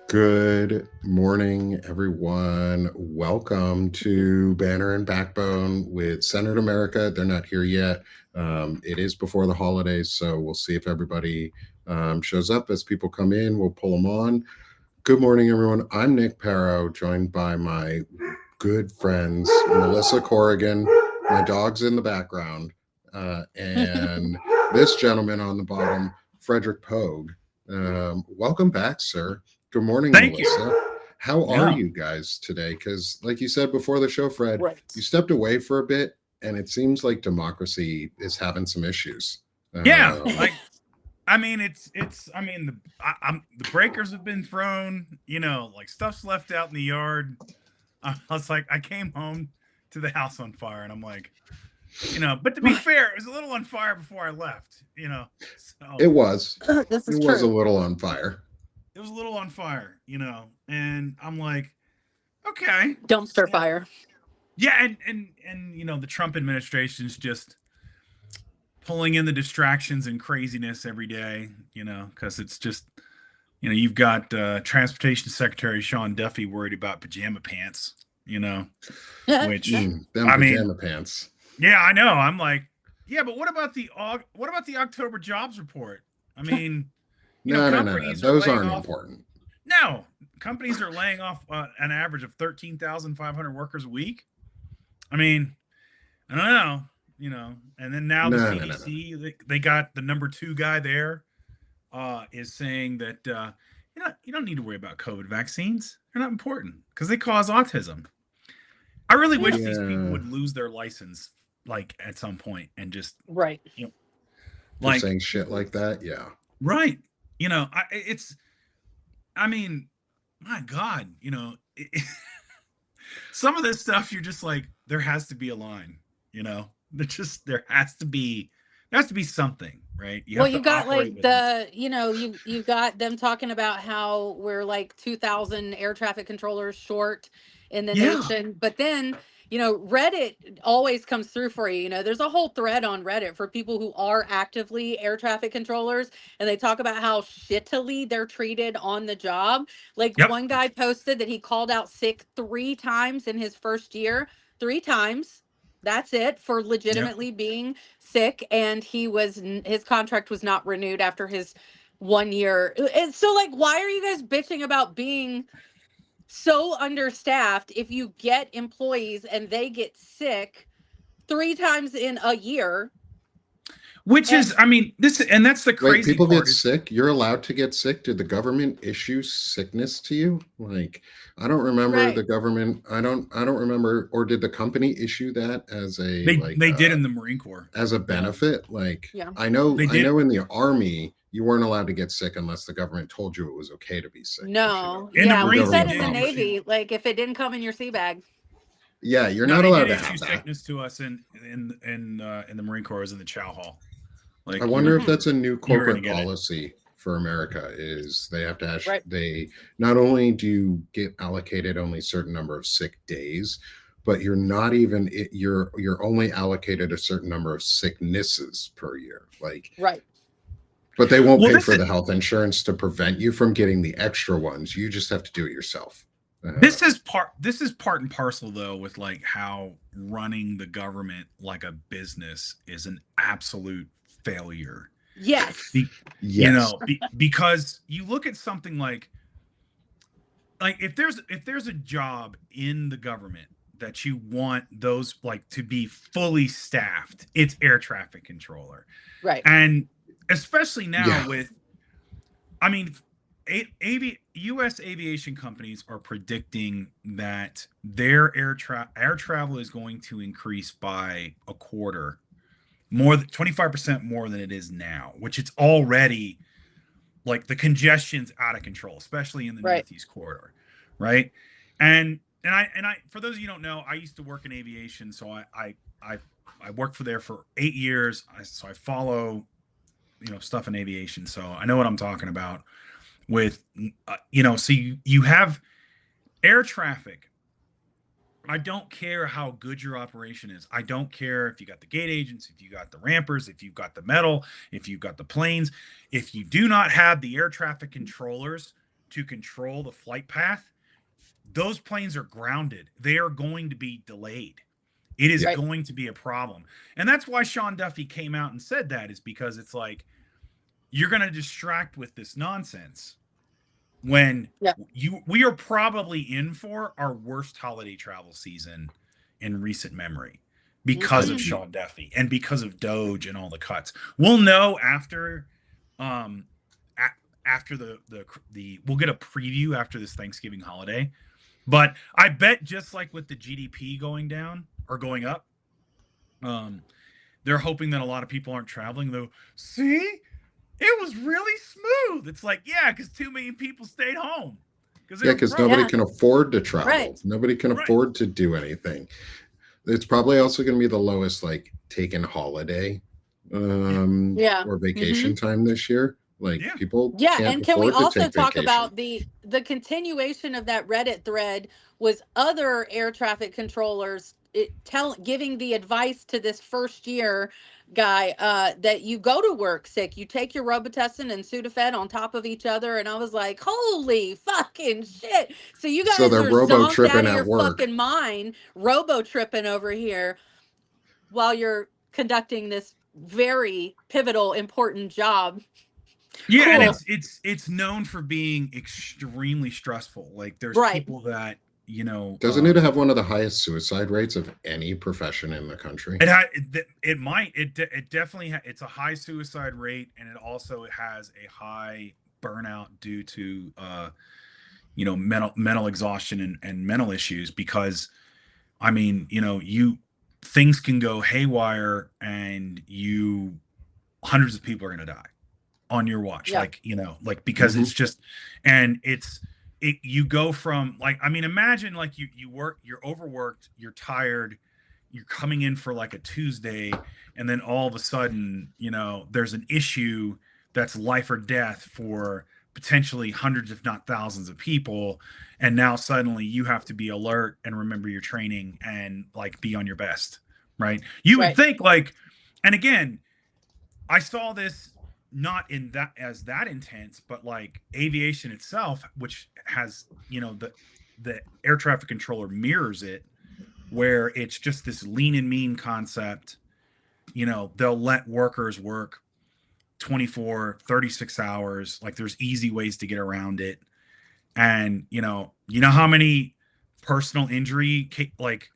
Good morning, everyone. Welcome to Banner and Backbone with Centered America. They're not here yet. It is before the holidays, so we'll see if everybody shows up. As people come in, we'll pull them on. Good morning, everyone. I'm Nick Parrow, joined by my good friends, Melissa Corrigan. My dog's in the background. And this gentleman on the bottom, Frederick Pogue. Welcome back, sir. Good morning, Thank you. Melissa. How are Yeah. you guys today? Because, like you said before the show, Fred, you Right. stepped away for a bit, and it seems like democracy is having some issues. Yeah. Um, The breakers have been thrown, like stuff's left out in the yard. I was like, I came home to the house on fire and I'm like, but to be fair, it was a little on fire before I left, it so was. This It is was a true. little on fire. it was a little on fire, and I'm like, okay. Dumpster fire. Yeah. And the Trump administration's just pulling in the distractions and craziness every day, because it's just, you've got Transportation Secretary Sean Duffy worried about pajama pants, which Them I mean, pajama pants. yeah, I know. I'm like, yeah, but what about the October jobs report? I mean, No. companies are Those laying aren't off. important. No, companies are laying off an average of 13,500 workers a week. I mean, I don't know, and then now the No. CDC, they got the number two guy there, is saying that you don't need to worry about COVID vaccines. They're not important because they cause autism. I really Yeah. wish these people Yeah, would lose their license like at some point and just Right. you know for like saying shit like that. Yeah. right. It's I mean, my God, some of this stuff you're just like there has to be a line, there has to be something, right? You Well, have you to got operate like within. you got them talking about how we're like 2,000 air traffic controllers short in the Yeah. nation, but then Reddit always comes through for you. There's a whole thread on Reddit for people who are actively air traffic controllers, and they talk about how shittily they're treated on the job. Like Yep. one guy posted that he called out sick 3 times in his first year, 3 times. That's it for Yep. legitimately being sick, and his contract was not renewed after his 1 year. And so, like, why are you guys bitching about being so understaffed if you get employees and they get sick 3 times in a year? Which is, And I mean, that's the Wait, crazy people get part is, sick? You're allowed to get sick? Did the government issue sickness to you? Like, I don't remember the right. government. I don't remember, or did the company issue that as a they did in the Marine Corps. as a Yeah. benefit? Like, Yeah. I They did know in the army you weren't allowed to get sick unless the government told you it was okay to be sick, because No. in the Yeah, your we Marines. They said government in the did policy. issue. Navy, like, if it didn't come in your sea bag. Yeah, you're No, not they allowed did to issue have that. sickness to us in the Marine Corps. It was in the chow hall. I Like wonder if Hmm. that's a new you were gonna corporate get it. policy for America. Is they have to Right. they not only do you get allocated only a certain number of sick days, but you're not even you're only allocated a certain number of sicknesses per year. Like, Right. but they won't Well, pay this for is the health insurance to prevent you from getting the extra ones. You just have to do it yourself. this is part and parcel though with like how running the government like a business is an absolute failure. Yes. Be, Yes. because you look at something like if there's a job in the government that you want those like to be fully staffed, it's air traffic controller. Right. And especially now Yeah. with, U.S. aviation companies are predicting that their air travel is going to increase by a quarter, more than 25% more than it is now, which it's already like the congestion's out of control, especially in the Right. Northeast corridor, right? And I for those of you who don't know, I used to work in aviation, so I worked there for 8 years. So I follow stuff in aviation, so I know what I'm talking about. With so you have air traffic. I don't care how good your operation is. I don't care if you got the gate agents, if you got the rampers, if you've got the metal, if you've got the planes. If you do not have the air traffic controllers to control the flight path, those planes are grounded. They are going to be delayed. It is Right. going to be a problem. And that's why Sean Duffy came out and said that, is because it's like, you're going to distract with this nonsense when we are probably in for our worst holiday travel season in recent memory because of Sean Duffy and because of Doge and all the cuts. We'll know after after the we'll get a preview after this Thanksgiving holiday. But I bet, just like with the GDP going down or going up, they're hoping that a lot of people aren't traveling, though. See, it was really smooth. It's like, yeah, because 2 million people stayed home. Because nobody can afford to travel. Right. Nobody can afford to do anything. It's probably also going to be the lowest, like, taken holiday or vacation time this year. Like, people can't and can we afford to also take talk vacation. about the continuation of that Reddit thread was other air traffic controllers giving the advice to this first year guy that you go to work sick, you take your Robitussin and Sudafed on top of each other, and I was like, holy fucking shit! So you guys they're are zonked out of your fucking mind, robo tripping over here while you're conducting this very pivotal, important job. Yeah, cool. And it's known for being extremely stressful. Like, there's people that, you know, doesn't it have one of the highest suicide rates of any profession in the country? It might. It definitely it's a high suicide rate, and it also has a high burnout due to you know, mental exhaustion and mental issues. Because, I mean, you know, things can go haywire, and hundreds of people are going to die on your watch. Like, you know, like, because it's just, and you go from, like, I mean, imagine, like, you work, you're overworked, you're tired, you're coming in for like a Tuesday, and then all of a sudden, you know, there's an issue that's life or death for potentially hundreds, if not thousands of people. And now suddenly you have to be alert and remember your training and, like, be on your best, right? You would think, like, and again, I saw this not in that as that intense, but like aviation itself, which has, you know, the air traffic controller mirrors it, where it's just this lean and mean concept. You know, they'll let workers work 24, 36 hours. Like, there's easy ways to get around it. And, you know how many personal injury, like,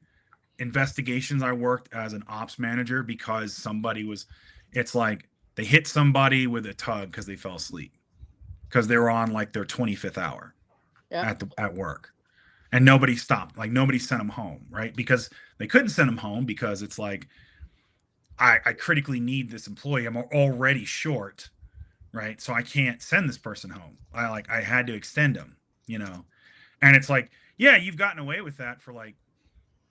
investigations I worked as an ops manager because somebody was, it's like, they hit somebody with a tug because they fell asleep because they were on, like, their 25th hour at work, and nobody stopped. Like, nobody sent them home, right? Because they couldn't send them home because it's like, I critically need this employee. I'm already short, right? So I can't send this person home. I had to extend them, you know? And it's like, yeah, you've gotten away with that for like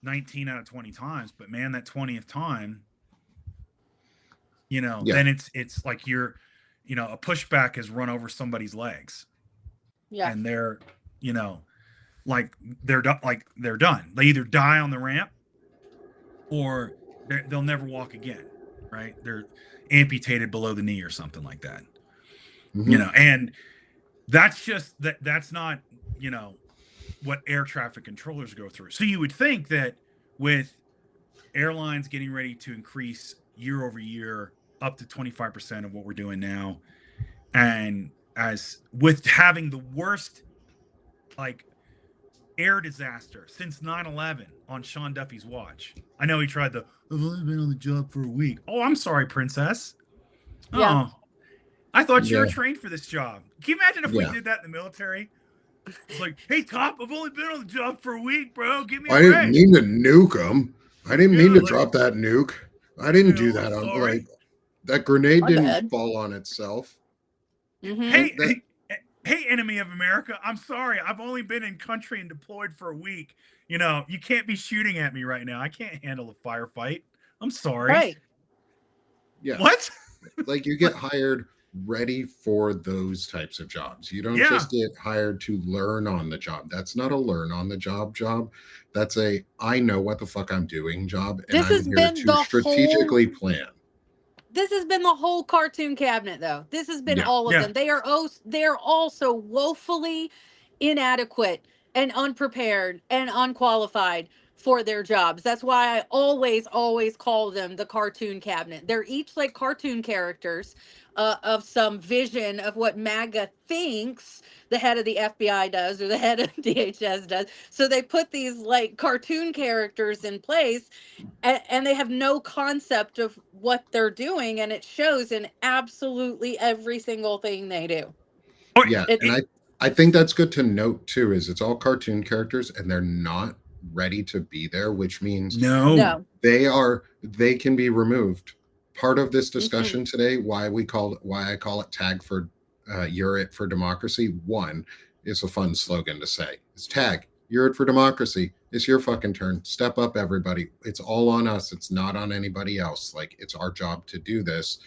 19 out of 20 times, but man, that 20th time, you know, then it's like you're, you know, a pushback has run over somebody's legs. Yeah. And they're, you know, like, they're done. They either die on the ramp or they'll never walk again, right? They're amputated below the knee or something like that. You know, and that's just that's not, you know, what air traffic controllers go through. So you would think that with airlines getting ready to increase year over year up to 25% of what we're doing now, and as with having the worst, like, air disaster since 9/11 on Sean Duffy's watch. I know he tried I've only been on the job for a week. Oh, I'm sorry, princess. Oh, I thought you were trained for this job. Can you imagine if we did that in the military? It's like, hey, Top, I've only been on the job for a week, bro. Give me a break. I didn't mean to nuke them. I didn't mean to drop that nuke. I didn't do that. On, like, that grenade didn't fall on itself. Hey, enemy of America, I'm sorry. I've only been in country and deployed for a week. You know, you can't be shooting at me right now. I can't handle a firefight. I'm sorry. Right. Yeah. What? Like, you get hired ready for those types of jobs. You don't just get hired to learn on the job. That's not a learn on the job. That's a I know what the fuck I'm doing job, and I'm here to strategically plan. this has been the whole cartoon cabinet, though. This has been all of them. They're all so woefully inadequate and unprepared and unqualified for their jobs. That's why I always call them the cartoon cabinet. They're each like cartoon characters of some vision of what MAGA thinks the head of the FBI does or the head of DHS does. So they put these like cartoon characters in place, and they have no concept of what they're doing, and it shows in absolutely every single thing they do. Yeah, and I think that's good to note too, is it's all cartoon characters and they're not ready to be there, which means No. they can be removed. Part of this discussion today, why I call it Tag for You're It for Democracy. One, is a fun slogan to say. It's Tag, You're It for Democracy. It's your fucking turn. Step up, everybody. It's all on us. It's not on anybody else. Like, it's our job to do this.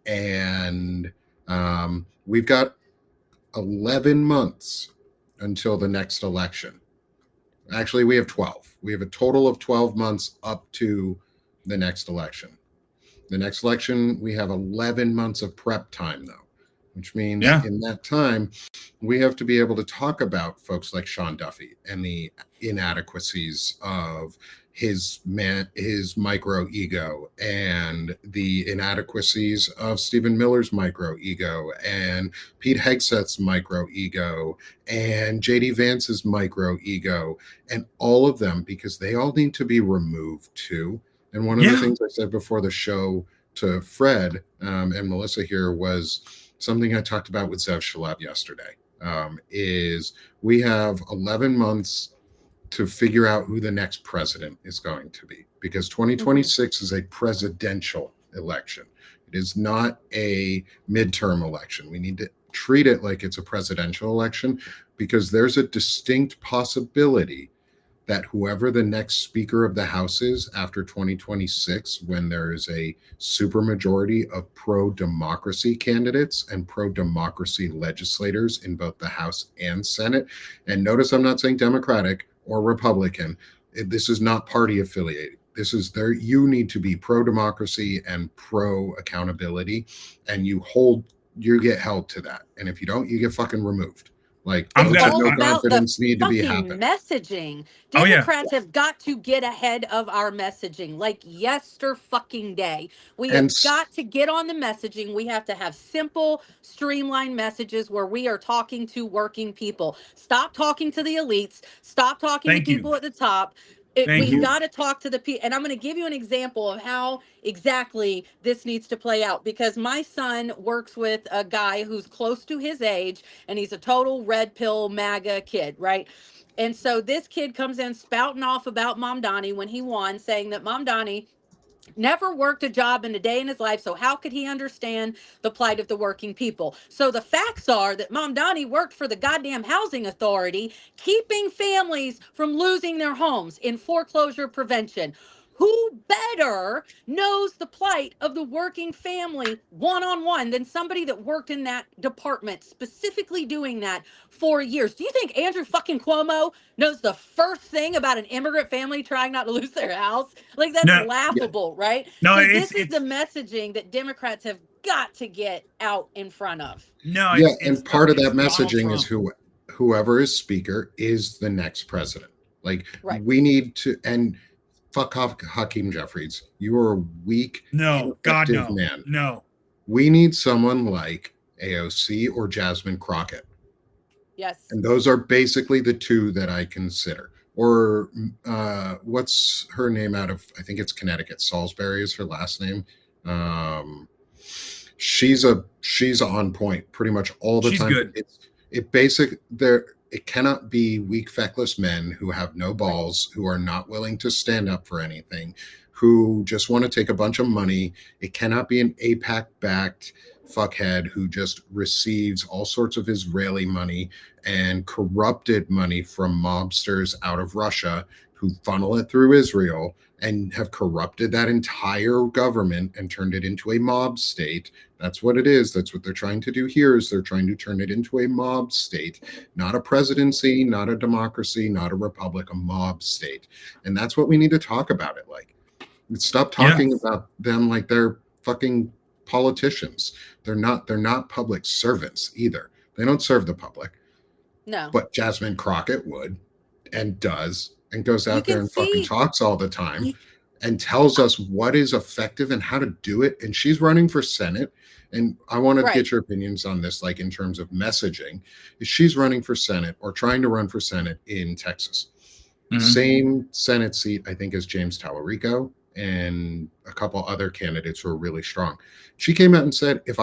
And we've got 11 months until the next election. Actually, we have 12. We have a total of 12 months up to the next election. The next election, we have 11 months of prep time, though, which means in that time, we have to be able to talk about folks like Sean Duffy and the inadequacies of his micro ego, and the inadequacies of Stephen Miller's micro ego, and Pete Hegseth's micro ego, and JD Vance's micro ego, and all of them, because they all need to be removed too. And one of the things I said before the show to Fred and Melissa here was something I talked about with Zev Shalev yesterday, is we have 11 months to figure out who the next president is going to be, because 2026 is a presidential election. It is not a midterm election. We need to treat it like it's a presidential election, because there's a distinct possibility that whoever the next Speaker of the House is after 2026, when there is a supermajority of pro-democracy candidates and pro-democracy legislators in both the House and Senate, and notice I'm not saying Democratic or Republican, this is not party affiliated. This is there. You need to be pro-democracy and pro-accountability, and you get held to that. And if you don't, you get fucking removed. Like, it's all no about confidence the need to be fucking happening. messaging. Democrats have got to get ahead of our messaging, like yester fucking day. We have got to get on the messaging. We have to have simple, streamlined messages where we are talking to working people. Stop talking to the elites. Stop talking to people at the top. We've got to talk to the people. And I'm going to give you an example of how exactly this needs to play out, because my son works with a guy who's close to his age, and he's a total red pill MAGA kid, right? And so this kid comes in spouting off about Mom Donnie when he won, saying that Mom Donnie never worked a job in a day in his life, so how could he understand the plight of the working people? So the facts are that Mom Donnie worked for the goddamn housing authority, keeping families from losing their homes in foreclosure prevention. Who better knows the plight of the working family one-on-one than somebody that worked in that department, specifically doing that for years? Do you think Andrew fucking Cuomo knows the first thing about an immigrant family trying not to lose their house? Like, that's laughable, right? So this is the messaging that Democrats have got to get out in front of. And part of that messaging is whoever is speaker is the next president. Like, we need to, and fuck off Hakeem Jeffries. You are a weak, ineffective man. No. We need someone like AOC or Jasmine Crockett. Yes. And those are basically the two that I consider. Or what's her name out of, I think it's Connecticut. Salisbury is her last name. She's on point pretty much all the time. She's good. It cannot be weak, feckless men who have no balls, who are not willing to stand up for anything, who just want to take a bunch of money. It cannot be an AIPAC-backed fuckhead who just receives all sorts of Israeli money and corrupted money from mobsters out of Russia who funnel it through Israel and have corrupted that entire government and turned it into a mob state. That's what it is. That's what they're trying to do here, is they're trying to turn it into a mob state, not a presidency, not a democracy, not a republic, a mob state. And that's what we need to talk about it like. Stop talking about them like they're fucking politicians. They're not public servants either. They don't serve the public. No. But Jasmine Crockett would, and does, and goes You out there can and fucking see talks all the time and tells us what is effective and how to do it. And she's running for Senate. And I want to Right. get your opinions on this, like in terms of messaging. She's running for Senate or trying to run for Senate in Texas. Same Senate seat, I think, as James Tallarico and a couple other candidates who are really strong. She came out and said, if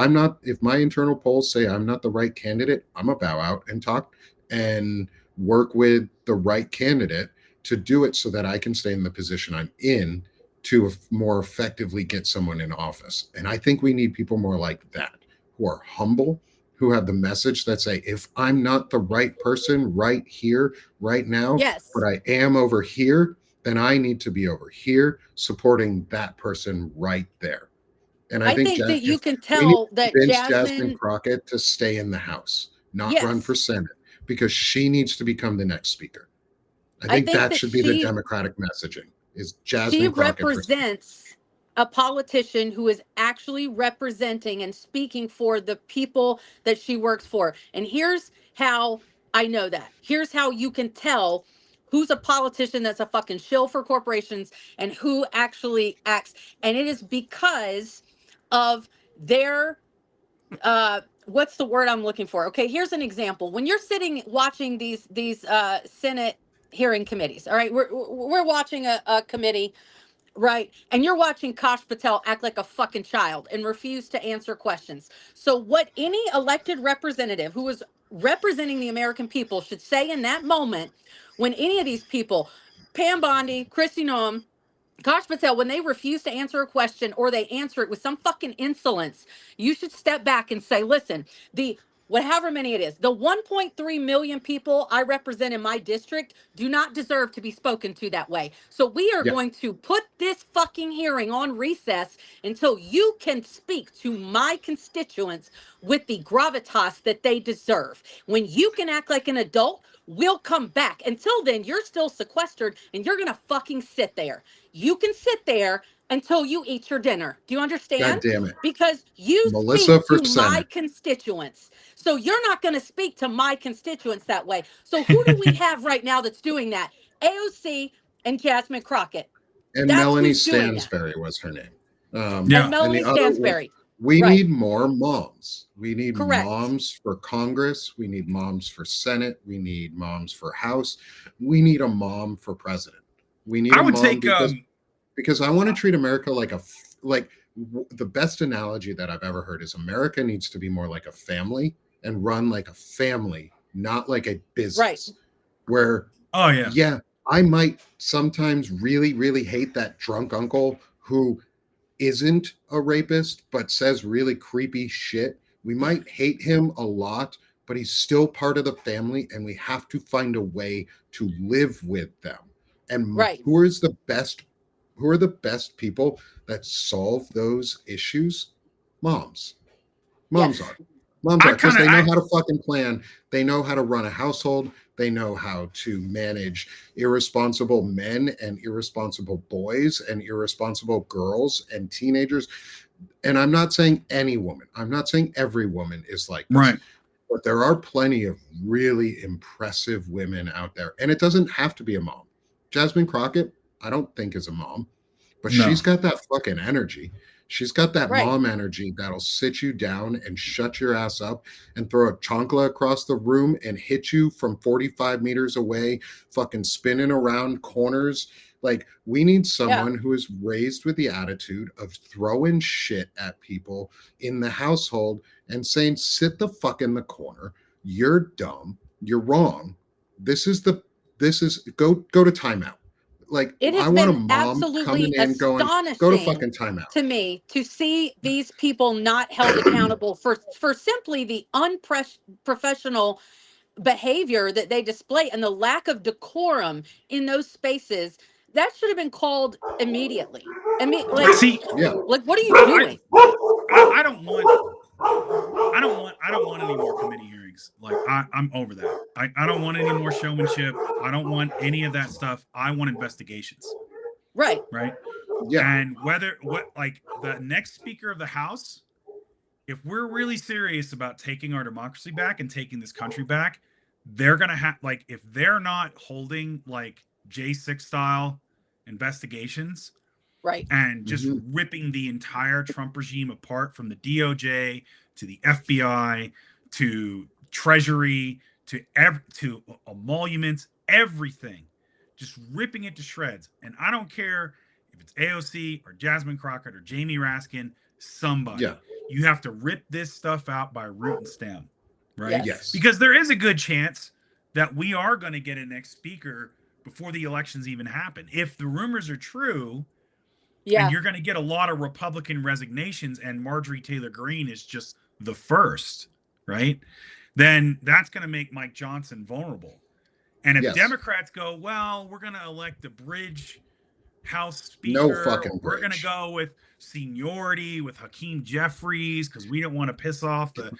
my internal polls say I'm not the right candidate, I'm gonna bow out and talk and work with the right candidate to do it so that I can stay in the position I'm in to more effectively get someone in office. And I think we need people more like that, who are humble, who have the message that say, if I'm not the right person right here, right now, yes. but I am over here, then I need to be over here supporting that person right there. And I think that you can we need tell to that convince Jasmine Jasmine Crockett to stay in the House, not Yes. run for Senate, because she needs to become the next speaker. I think that should be the Democratic messaging, is Jasmine Crockett. She represents a politician who is actually representing and speaking for the people that she works for. And here's how I know that. Here's how you can tell who's a politician that's a fucking shill for corporations and who actually acts. And it is because of their what's the word I'm looking for? Okay, here's an example. When you're sitting watching these Senate hearing committees, all right, we're watching a committee, right? And you're watching Kash Patel act like a fucking child and refuse to answer questions. So what any elected representative who is representing the American people should say in that moment, when any of these people, Pam Bondi, Kristi Noem, Kash Patel, when they refuse to answer a question or they answer it with some fucking insolence, you should step back and say, listen, however many it is, the 1.3 million people I represent in my district do not deserve to be spoken to that way. So we are going to put this fucking hearing on recess until you can speak to my constituents with the gravitas that they deserve. When you can act like an adult, we'll come back. Until then, you're still sequestered and you're going to fucking sit there. You can sit there until you eat your dinner. Do you understand? God damn it. Because you Melissa speak for to Senate. my constituents. So you're not going to speak to my constituents that way. So who do we have right now that's doing that? AOC and Jasmine Crockett. And That's Melanie who's doing that. Stansberry was her name. And Melanie Stansberry. We Right. need more moms. We need Correct. moms for Congress. We need moms for Senate. We need moms for House. We need a mom for president. We need I a would mom take because I want to treat America like the best analogy that I've ever heard is America needs to be more like a family and run like a family, not like a business. Right. Where yeah, I might sometimes really, really hate that drunk uncle who isn't a rapist but says really creepy shit. We might hate him a lot, but he's still part of the family, and we have to find a way to live with them. And Right. who are the best people that solve those issues? Moms. Moms Yes. are. Moms are, because they know how to fucking plan. They know how to run a household. They know how to manage irresponsible men and irresponsible boys and irresponsible girls and teenagers. And I'm not saying any woman. I'm not saying every woman is like this. right. But there are plenty of really impressive women out there. And it doesn't have to be a mom. Jasmine Crockett, I don't think is a mom, but No. she's got that fucking energy. She's got that Right. mom energy that'll sit you down and shut your ass up and throw a chancla across the room and hit you from 45 meters away, fucking spinning around corners. Like, we need someone who is raised with the attitude of throwing shit at people in the household and saying, sit the fuck in the corner. You're dumb. You're wrong. Go to timeout. Like, It has I want a been mom absolutely coming in going, astonishing go to fucking timeout. to me to see these people not held accountable for simply the unprofessional behavior that they display and the lack of decorum in those spaces. That should have been called immediately. I mean, like, like, what are you doing? I don't want any more committee hearings. Like, I'm over that. I don't want any more showmanship. I don't want any of that stuff. I want investigations. Right. Right. Yeah. And the next Speaker of the House if we're really serious about taking our democracy back and taking this country back, they're gonna have, like, if they're not holding like J6 style investigations Right. and just Mhm. ripping the entire Trump regime apart, from the DOJ to the FBI to Treasury to emoluments, everything, just ripping it to shreds. And I don't care if it's AOC or Jasmine Crockett or Jamie Raskin, somebody. Yeah. You have to rip this stuff out by root and stem, right? Yes. Because there is a good chance that we are going to get a next speaker before the elections even happen. If the rumors are true, Yeah. and you're going to get a lot of Republican resignations, and Marjorie Taylor Greene is just the first, right? Then that's going to make Mike Johnson vulnerable. And if Yes. Democrats go, well, we're going to elect a bridge House Speaker, No fucking we're going to bridge. go with seniority with Hakeem Jeffries because we don't want to piss off the Fuck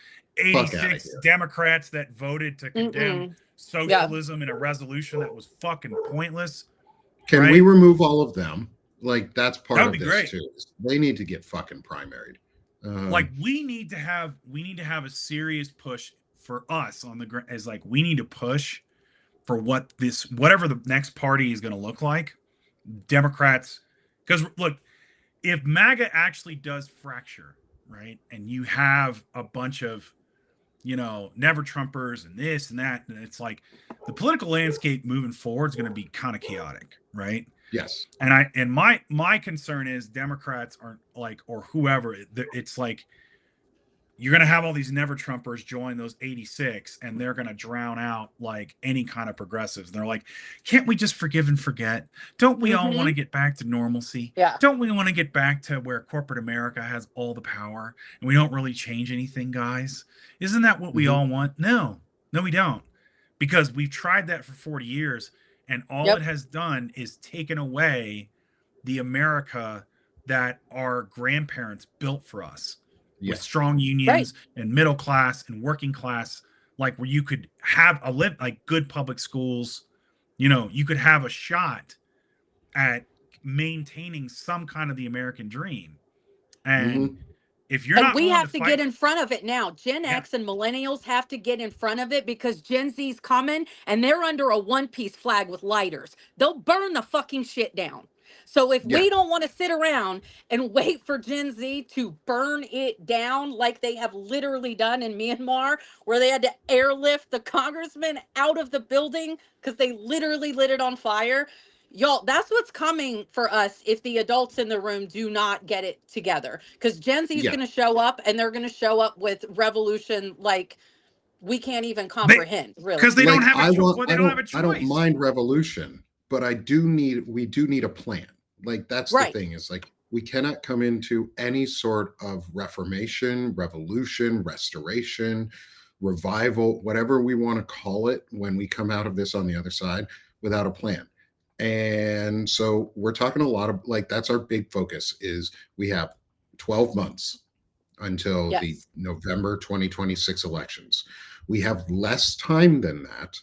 outta 86 here. Democrats that voted to condemn socialism in a resolution that was fucking pointless. Can Right? we remove all of them? Like, that's part That of would be this great. too. They need to get fucking primaried. Like, we need to have a serious push for us on the ground. Is like, we need to push for whatever the next party is going to look like. Democrats, because look, if MAGA actually does fracture, right, and you have a bunch of, never Trumpers and this and that, and it's like the political landscape moving forward is going to be kind of chaotic, right? Yes. And my concern is Democrats aren't like, or whoever, it's like you're going to have all these never Trumpers join those 86, and they're going to drown out like any kind of progressives. And they're like, can't we just forgive and forget? Don't we all want to get back to normalcy? Yeah. Don't we want to get back to where corporate America has all the power and we don't really change anything, guys? Isn't that what we all want? No, we don't. Because we've tried that for 40 years, and all it has done is taken away the America that our grandparents built for us. With strong unions and middle class and working class, like where you could have like good public schools, you could have a shot at maintaining some kind of the American dream. And if you're not, we have to get in front of it now. Gen X and millennials have to get in front of it, because Gen Z's coming and they're under a one-piece flag with lighters. They'll burn the fucking shit down. So if we don't want to sit around and wait for Gen Z to burn it down like they have literally done in Myanmar, where they had to airlift the congressman out of the building because they literally lit it on fire. Y'all, that's what's coming for us if the adults in the room do not get it together. Because Gen Z is going to show up, and they're going to show up with revolution like we can't even comprehend, really. Because they don't have a choice. I don't mind revolution, but we do need a plan. Like, that's the thing, is like, we cannot come into any sort of reformation, revolution, restoration, revival, whatever we want to call it, when we come out of this on the other side, without a plan. And so we're talking a lot of, like, that's our big focus, is we have 12 months until the November 2026 elections. We have less time than that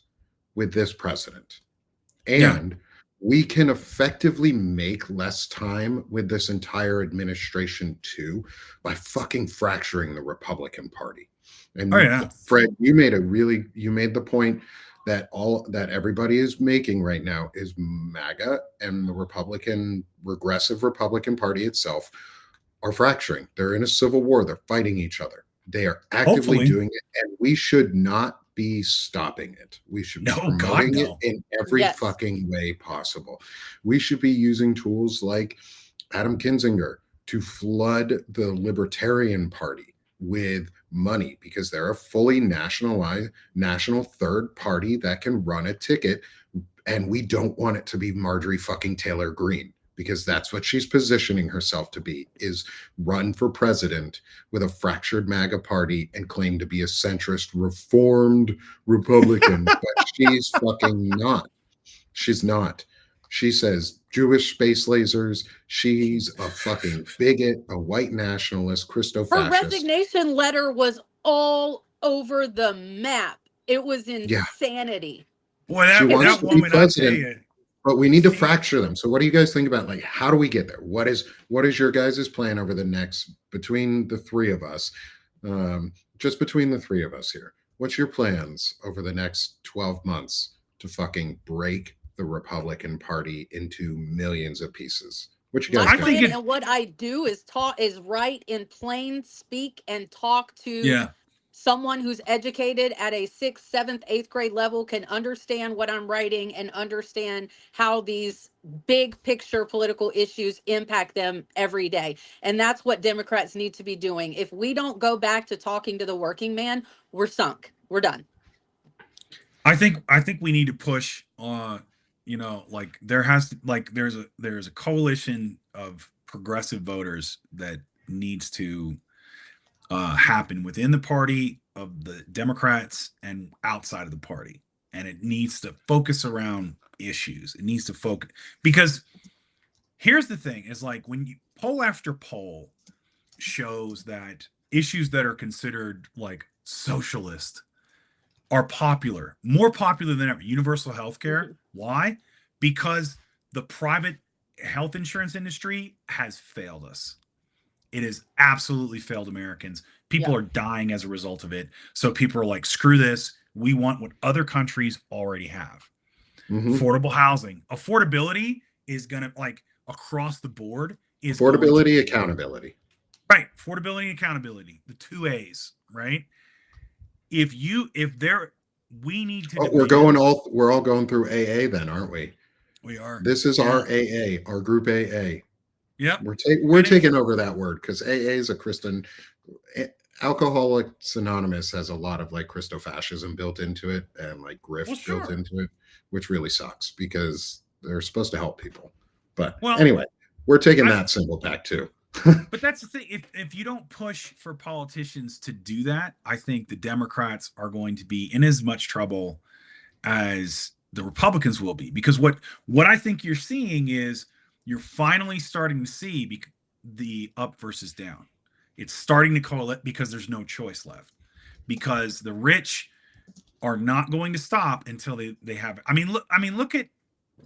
with this president. And we can effectively make less time with this entire administration too, by fucking fracturing the Republican Party. And Fred, you made the point that everybody is making right now is MAGA and the regressive Republican Party itself are fracturing. They're in a civil war. They're fighting each other. They are actively doing it, and we should not be stopping it. We should be promoting it in every fucking way possible. We should be using tools like Adam Kinzinger to flood the Libertarian Party with money, because they're a fully national third party that can run a ticket, and we don't want it to be Marjorie fucking Taylor Greene, because that's what she's positioning herself to be, is run for president with a fractured MAGA party and claim to be a centrist, reformed Republican. But she's fucking not. She's not. She says Jewish space lasers. She's a fucking bigot, a white nationalist, Christo-fascist. Her resignation letter was all over the map. It was insanity. Boy, she wants to be president. But we need to fracture them. So what do you guys think about, like, how do we get there? What is your guys' plan over the next, between the three of us? Just between the three of us here, what's your plans over the next 12 months to fucking break the Republican Party into millions of pieces? What you My guys I gonna think plan do? and what I do is write in plain speak and talk to yeah. someone who's educated at a sixth, seventh, eighth grade level, can understand what I'm writing and understand how these big picture political issues impact them every day. And that's what Democrats need to be doing. If we don't go back to talking to the working man, we're sunk. We're done. I think we need to push like there's a coalition of progressive voters that needs to happen within the party of the Democrats and outside of the party. And it needs to focus around issues. It needs to focus because here's the thing is like when you poll after poll shows that issues that are considered like socialist are popular, more popular than ever. Universal health care. Why? Because the private health insurance industry has failed us. It has absolutely failed Americans. People Yep. are dying as a result of it. So people are like, screw this. We want what other countries already have. Affordable housing. Affordability is going to, like, across the board, is Affordability, accountability. Right. Affordability and accountability. The two A's, right? We need to We're all going through AA then, aren't we? We are. This is our AA, our group AA. Yep. We're taking over that word because AA is a Christian. Alcoholics Anonymous has a lot of like Christofascism built into it and like grift built into it, which really sucks because they're supposed to help people. But anyway, we're taking that symbol back too. But that's the thing. If you don't push for politicians to do that, I think the Democrats are going to be in as much trouble as the Republicans will be. Because what I think you're seeing is you're finally starting to see the up versus down. It's starting to correlate because there's no choice left. Because the rich are not going to stop until they have. Look at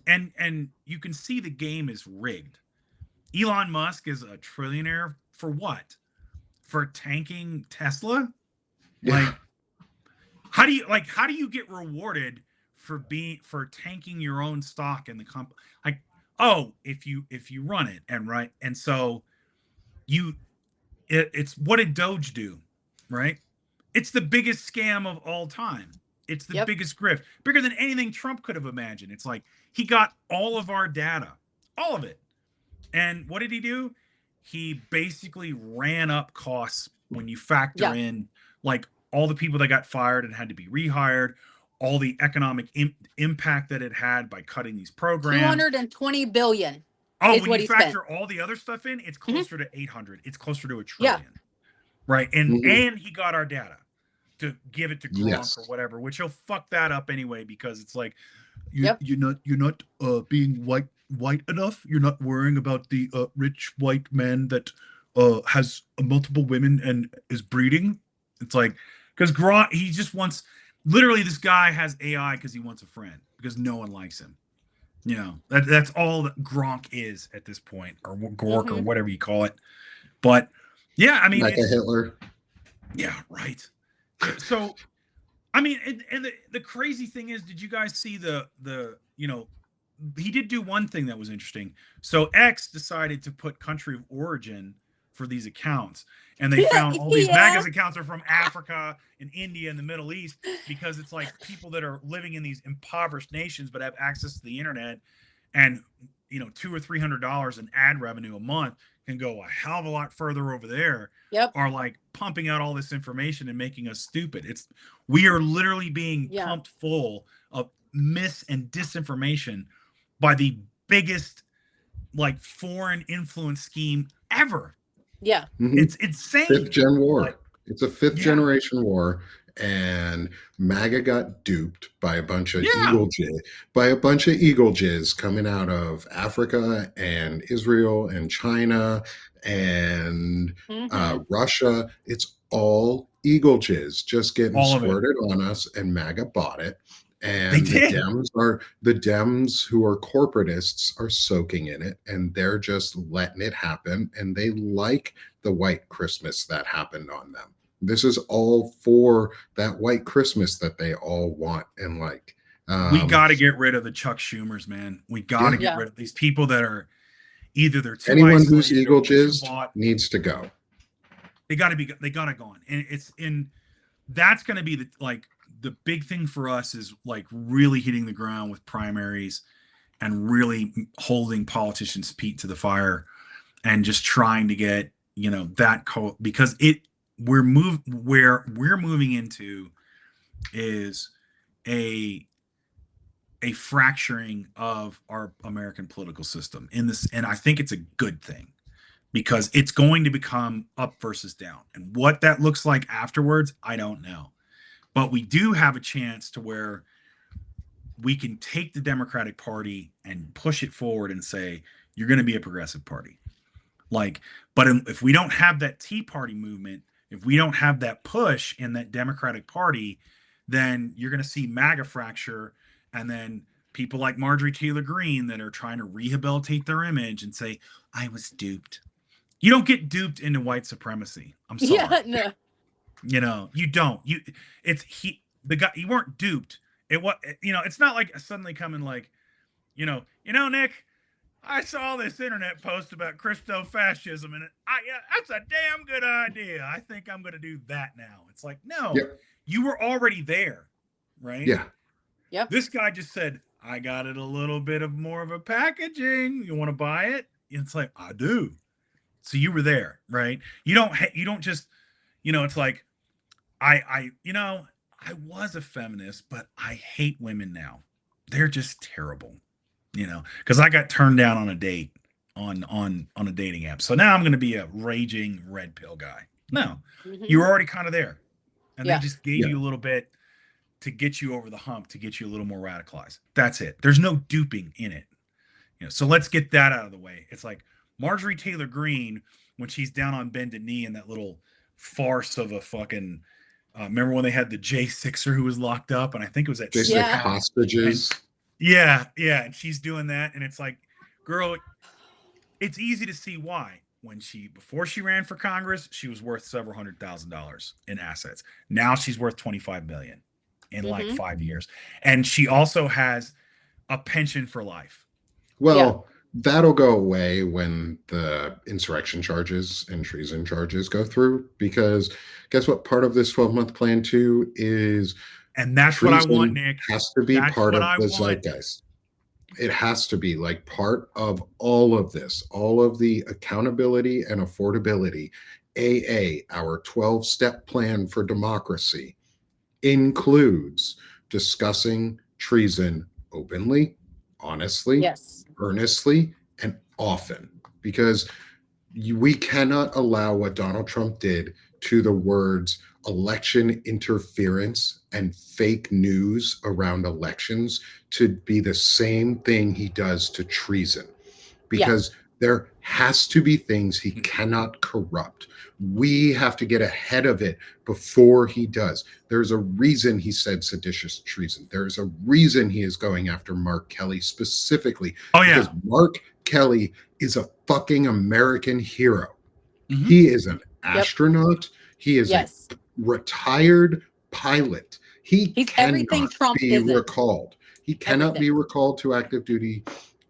and you can see the game is rigged. Elon Musk is a trillionaire for what? For tanking Tesla? Like, how do you get rewarded for tanking your own stock in the company? Like, oh, if you run it and so it's what did Doge do, right? It's the biggest scam of all time. It's the biggest grift, bigger than anything Trump could have imagined. It's like he got all of our data, all of it. And what did he do? He basically ran up costs when you factor in like all the people that got fired and had to be rehired, all the economic impact that it had by cutting these programs. 220 billion. Oh, when you factor all the other stuff in, it's closer to 800. It's closer to $1 trillion. Right. And he got our data to give it to Gronk or whatever, which he'll fuck that up anyway, because it's like you're not being white enough. You're not worrying about the rich white man that has multiple women and is breeding. It's like, because Gronk, he just wants, literally this guy has AI because he wants a friend, because no one likes him. You know, that's all that Gronk is at this point, or Gork or whatever you call it. But yeah, I mean, like a Hitler. Yeah, right. So, I mean, and the crazy thing is, did you guys see the he did do one thing that was interesting. So X decided to put country of origin for these accounts, and they found all these MAGA's accounts are from Africa and India and the Middle East, because it's like people that are living in these impoverished nations but have access to the internet, and $200 or $300 in ad revenue a month can go a hell of a lot further over there. Are like pumping out all this information and making us stupid. We are literally being pumped full of mis and disinformation by the biggest like foreign influence scheme ever. It's insane. Fifth gen war. It's a fifth generation war, and MAGA got duped by a bunch of eagle jizz coming out of Africa and Israel and China and Russia. It's all eagle jizz just getting squirted on us, and MAGA bought it. And the Dems who are corporatists are soaking in it, and they're just letting it happen. And they like the white Christmas that happened on them. This is all for that white Christmas that they all want and like. We got to get rid of the Chuck Schumers, man. We got to get rid of these people that are either they're too anyone who's isolated eagle or they're too jizzed bought. needs to go. They got to go on. And it's in, that's going to be the big thing for us is like really hitting the ground with primaries and really holding politicians' feet to the fire and just trying to get, that because where we're moving into is a fracturing of our American political system in this. And I think it's a good thing because it's going to become up versus down. And what that looks like afterwards, I don't know. But we do have a chance to where we can take the Democratic Party and push it forward and say, you're going to be a progressive party. But if we don't have that Tea Party movement, if we don't have that push in that Democratic Party, then you're going to see MAGA fracture. And then people like Marjorie Taylor Greene that are trying to rehabilitate their image and say, I was duped. You don't get duped into white supremacy. I'm sorry. Yeah, no. You don't. You weren't duped. It's not like suddenly coming like, Nick, I saw this internet post about Christo-fascism and that's a damn good idea. I think I'm going to do that now. It's like, no, you were already there, right? Yeah. Yep. This guy just said, I got it a little bit of more of a packaging. You want to buy it? It's like, I do. So you were there, right? You don't just, it's like, I was a feminist, but I hate women now. They're just terrible, because I got turned down on a date on a dating app. So now I'm going to be a raging red pill guy. No, you were already kind of there. And they just gave you a little bit to get you over the hump, to get you a little more radicalized. That's it. There's no duping in it. So let's get that out of the way. It's like Marjorie Taylor Greene, when she's down on bended knee in that little farce of a fucking, remember when they had the J6er who was locked up? And I think it was at hostages. And, and she's doing that. And it's like, girl, it's easy to see why. Before she ran for Congress, she was worth several $100,000 in assets. Now she's worth $25 million in like 5 years. And she also has a pension for life. Well, that'll go away when the insurrection charges and treason charges go through, because guess what? Part of this 12-month plan too is, and that's what I want, Nick. Has to be part of the zeitgeist. It has to be like part of all of this, all of the accountability and affordability. Our 12-step plan for democracy includes discussing treason openly, honestly, earnestly, and often, because we cannot allow what Donald Trump did to the words election interference and fake news around elections to be the same thing he does to treason, because there has to be things he cannot corrupt. We have to get ahead of it before he does. There's a reason he said seditious treason. There's a reason he is going after Mark Kelly specifically. Because Mark Kelly is a fucking American hero. He is an astronaut. He is a retired pilot. He's cannot be recalled. He cannot be recalled to active duty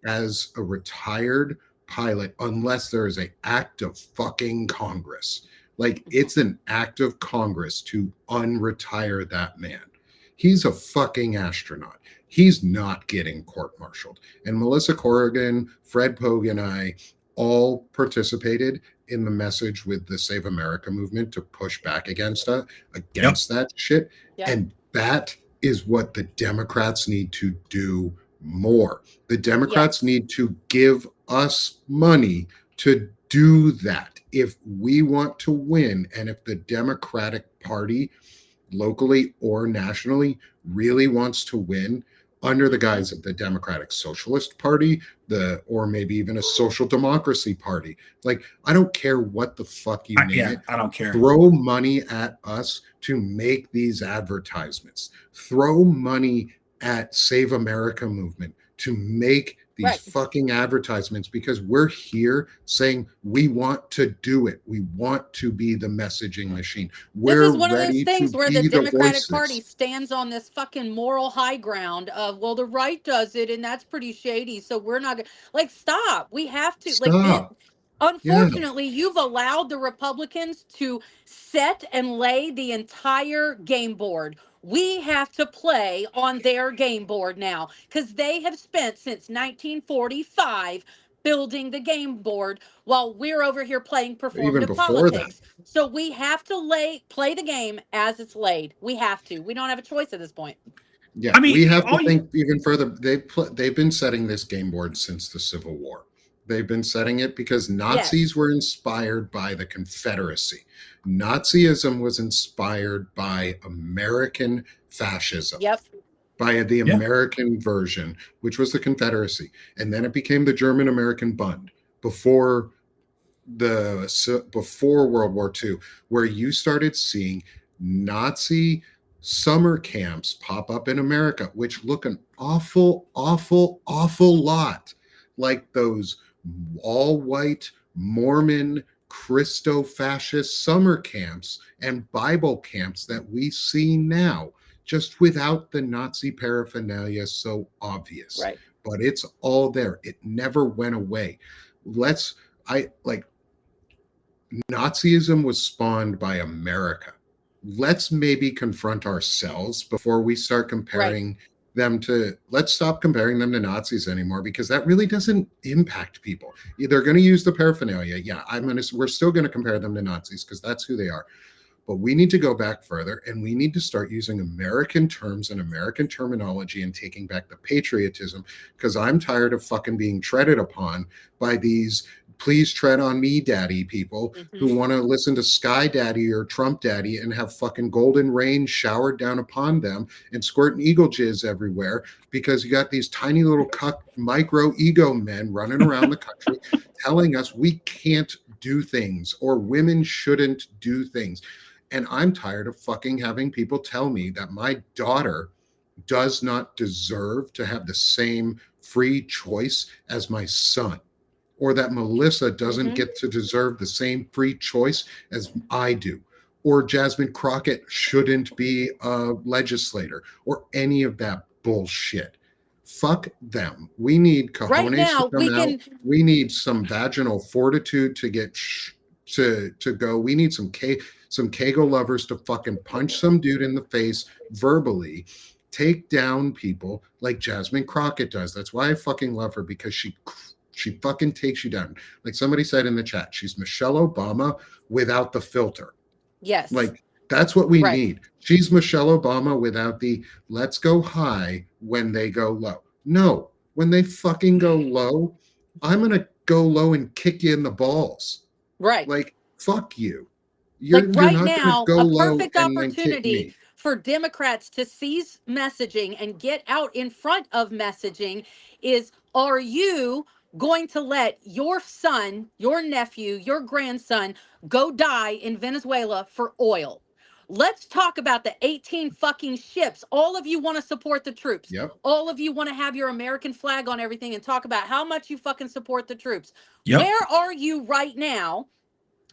as a retired pilot unless there is an act of fucking Congress. Like, it's an act of Congress to unretire that man. He's a fucking astronaut. He's not getting court-martialed. And Melissa Corrigan, Fred Pogue, and I all participated in the message with the Save America movement to push back against that shit. And that is what the Democrats need to do more. The Democrats need to give us money to do that if we want to win. And if the Democratic Party, locally or nationally, really wants to win under the guise of the Democratic Socialist Party, or maybe even a social democracy party. Like, I don't care what the fuck you name it. I don't care. Throw money at us to make these advertisements. Throw money at Save America movement to make these fucking advertisements because we're here saying we want to do it. We want to be the messaging machine. This We're is one of those ready things to where the be the Democratic Party voices. stands on this fucking moral high ground of, well, the right does it and that's pretty shady, so we're not gonna, like, stop. We have to, like, this, Stop. Yeah. unfortunately, you've allowed the Republicans to set and lay the entire game board. We have to play on their game board now because they have spent since 1945 building the game board while we're over here playing Even performative before that. politics. So we have to play the game as it's laid. We have to. We don't have a choice at this point. Yeah, I mean, we have to think even further. They've been setting this game board since the Civil War. They've been setting it because Nazis were inspired by the Confederacy. Nazism was inspired by American fascism. Yep. By the American version, which was the Confederacy. And then it became the German-American Bund before World War II, where you started seeing Nazi summer camps pop up in America, which look an awful, awful, awful lot like those all-white Mormon Christo-fascist summer camps and Bible camps that we see now, just without the Nazi paraphernalia so obvious. Right. But it's all there. It never went away. Nazism was spawned by America. Let's maybe confront ourselves before we start comparing them to, let's stop comparing them to Nazis anymore, because that really doesn't impact people. They're going to use the paraphernalia. Yeah, we're still going to compare them to Nazis because that's who they are. But we need to go back further, and we need to start using American terms and American terminology and taking back the patriotism, because I'm tired of fucking being treaded upon by these please tread on me daddy people who want to listen to Sky Daddy or Trump Daddy and have fucking golden rain showered down upon them and squirting eagle jizz everywhere, because you got these tiny little micro ego men running around the country telling us we can't do things or women shouldn't do things. And I'm tired of fucking having people tell me that my daughter does not deserve to have the same free choice as my son, or that Melissa doesn't get to deserve the same free choice as I do, or Jasmine Crockett shouldn't be a legislator, or any of that bullshit. Fuck them. We need cojones to come out. We need some vaginal fortitude to get to go. We need some Kegel lovers to fucking punch some dude in the face verbally, take down people like Jasmine Crockett does. That's why I fucking love her, because she fucking takes you down. Like somebody said in the chat, she's Michelle Obama without the filter. Yes. Like that's what we need. She's Michelle Obama without the let's go high when they go low. No, when they fucking go low, I'm going to go low and kick you in the balls. Right. Like, fuck you. You're not now, go a perfect low opportunity for Democrats to seize messaging and get out in front of messaging is, are you going to let your son, your nephew, your grandson go die in Venezuela for oil? Let's talk about the 18 fucking ships. All of you want to support the troops. Yep. All of you want to have your American flag on everything and talk about how much you fucking support the troops. Yep. Where are you right now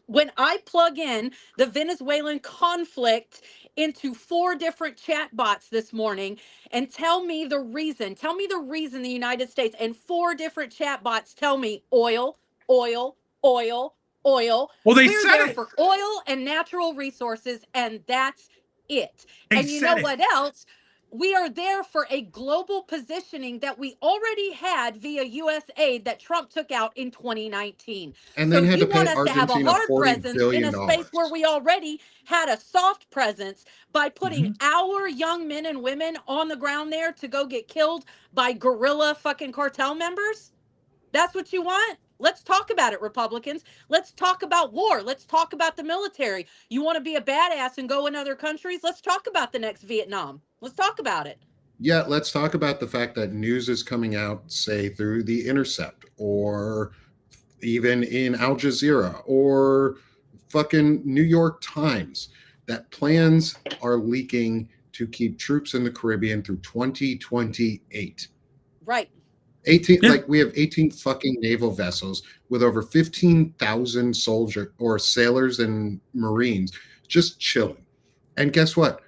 when I plug in the Venezuelan conflict into 4 different chat bots this morning and tell me the reason the United States, and 4 different chat bots tell me oil, oil, oil, oil. Well, We're there for oil and natural resources, and that's it. And you know what else? We are there for a global positioning that we already had via US aid that Trump took out in 2019. And then had to pay want us to have a hard presence in a space where we already had a soft presence by putting our young men and women on the ground there to go get killed by guerrilla fucking cartel members? That's what you want? Let's talk about it, Republicans. Let's talk about war. Let's talk about the military. You want to be a badass and go in other countries? Let's talk about the next Vietnam. Let's talk about it. Yeah, let's talk about the fact that news is coming out, say, through The Intercept, or even in Al Jazeera, or fucking New York Times, that plans are leaking to keep troops in the Caribbean through 2028. Right. 18, Yeah. like we have 18 fucking naval vessels with over 15,000 soldier or sailors and Marines just chilling. And guess what?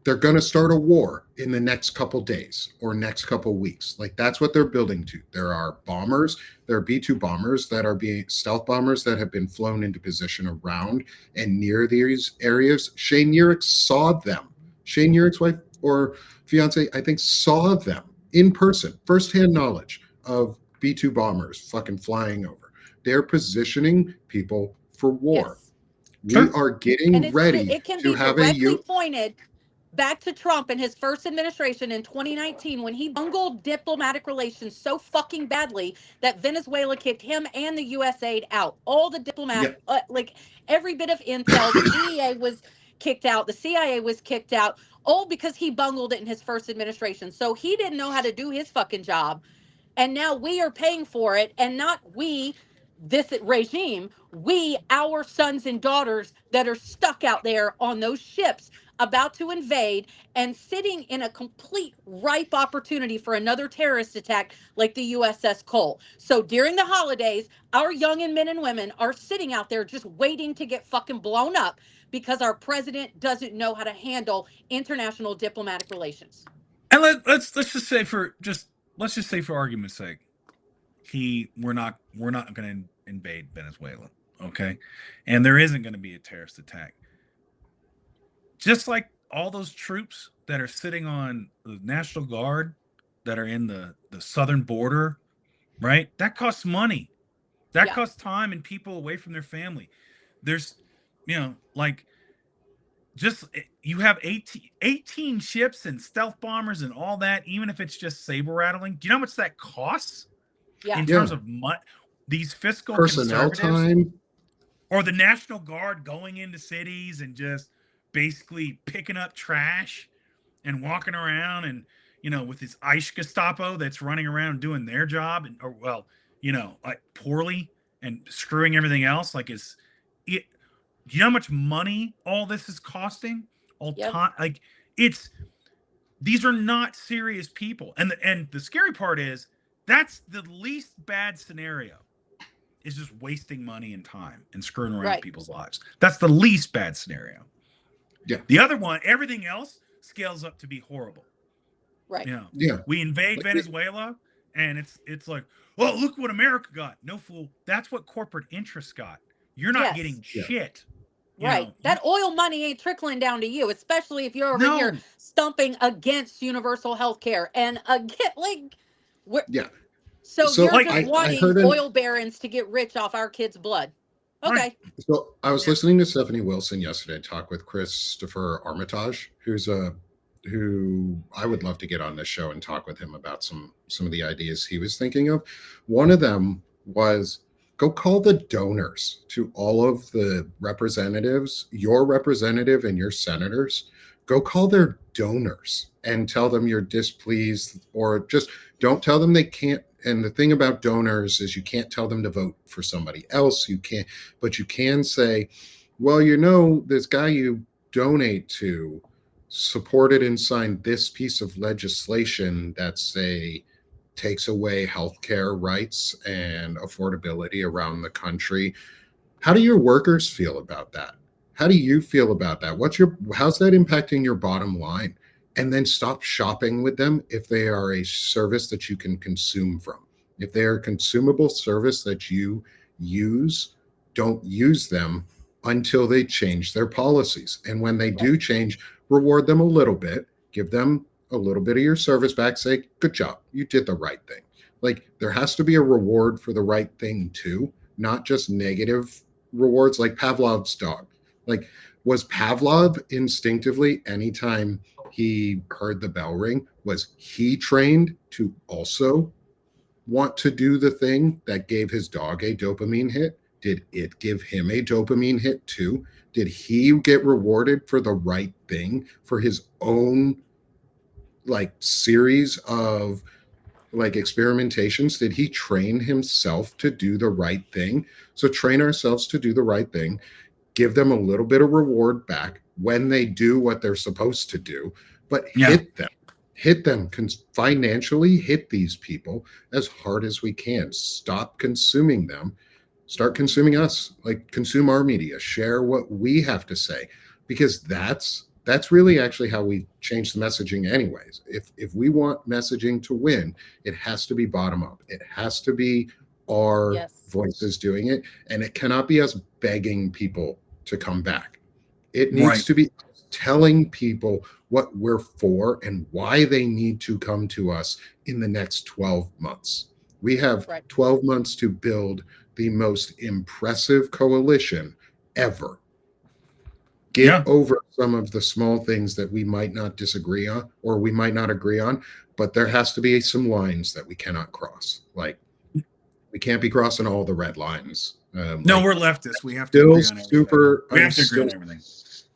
They're going to start a war in the next couple days or next couple weeks. Like that's what they're building to. There are bombers, there are B-2 bombers that are being stealth bombers that have been flown into position around and near these areas. Shane Yurick saw them. Shane Yurick's wife or fiance, I think, saw them in person, firsthand knowledge of B-2 bombers fucking flying over. They're positioning people for war. Yes. We Sure. are And getting it's ready it can to be have a directly pointed back to Trump and his first administration in 2019 when he bungled diplomatic relations so fucking badly that Venezuela kicked him and the US aid out. All the yeah. like every bit of intel, the DEA was kicked out, the CIA was kicked out, all because he bungled it in his first administration. So he didn't know how to do his fucking job. And now we are paying for it, and not we, this regime, we, our sons and daughters that are stuck out there on those ships about to invade and sitting in a complete ripe opportunity for another terrorist attack like the USS Cole. So during the holidays, our young and men and women are sitting out there just waiting to get fucking blown up because our president doesn't know how to handle international diplomatic relations. And let's just say let's just say for argument's sake, we're not going to invade Venezuela, okay? And there isn't going to be a terrorist attack. Just like all those troops that are sitting on the National Guard that are in the southern border, right? That costs money. That Yeah. costs time and people away from their family. There's, like just you have 18 ships and stealth bombers and all that, even if it's just saber rattling. Do you know how much that costs Yeah. in terms of these fiscal Personnel conservatives time. or the National Guard going into cities and just basically picking up trash and walking around and, with this ICE Gestapo that's running around doing their job like poorly and screwing everything else. Like it, do you know how much money all this is costing? All Yep. time, like these are not serious people. And the scary part is that's the least bad scenario, is just wasting money and time and screwing around Right. people's lives. That's the least bad scenario. Yeah. The other one, everything else scales up to be horrible. Right. Yeah. We invade Venezuela and it's like, well, look what America got. No, fool. That's what corporate interests got. You're not Yes. getting Yeah. shit. Right. That oil money ain't trickling down to you, especially if you're over No. here stumping against universal health care and Yeah. so So, you're like, just I wanting heard oil barons to get rich off our kids' blood. Okay. Right. So I was listening to Stephanie Wilson yesterday talk with Christopher Armitage, who I would love to get on this show and talk with him about some of the ideas he was thinking of. One of them was go call the donors to all of the representatives, your representative and your senators. Go call their donors and tell them you're displeased, or just don't tell them they can't. And the thing about donors is you can't tell them to vote for somebody else. You can't, but you can say, well, this guy you donate to supported and signed this piece of legislation that takes away healthcare rights and affordability around the country. How do your workers feel about that? How do you feel about that? How's that impacting your bottom line? And then stop shopping with them if they are a service that you can consume from. If they are a consumable service that you use, don't use them until they change their policies. And when they do change, reward them a little bit, give them a little bit of your service back, say, good job, you did the right thing. Like there has to be a reward for the right thing too, not just negative rewards like Pavlov's dog. Like, was Pavlov instinctively, anytime he heard the bell ring, was he trained to also want to do the thing that gave his dog a dopamine hit? Did it give him a dopamine hit too? Did he get rewarded for the right thing, for his own series of experimentations? Did he train himself to do the right thing? So train ourselves to do the right thing, give them a little bit of reward back when they do what they're supposed to do, but hit them. hit them, financially hit these people as hard as we can. Stop consuming them, start consuming us, like consume our media, share what we have to say, because that's really actually how we change the messaging anyways. If we want messaging to win, it has to be bottom up. It has to be our Yes. voices doing it, and it cannot be us begging people to come back. It needs Right. to be telling people what we're for and why they need to come to us in the next 12 months. We have Right. 12 months to build the most impressive coalition ever. Get Yeah. over some of the small things that we might not disagree on or we might not agree on, but there has to be some lines that we cannot cross. Like, we can't be crossing all the red lines. No, Like, we're leftists. We have to still agree on everything. super. We have to agree on everything.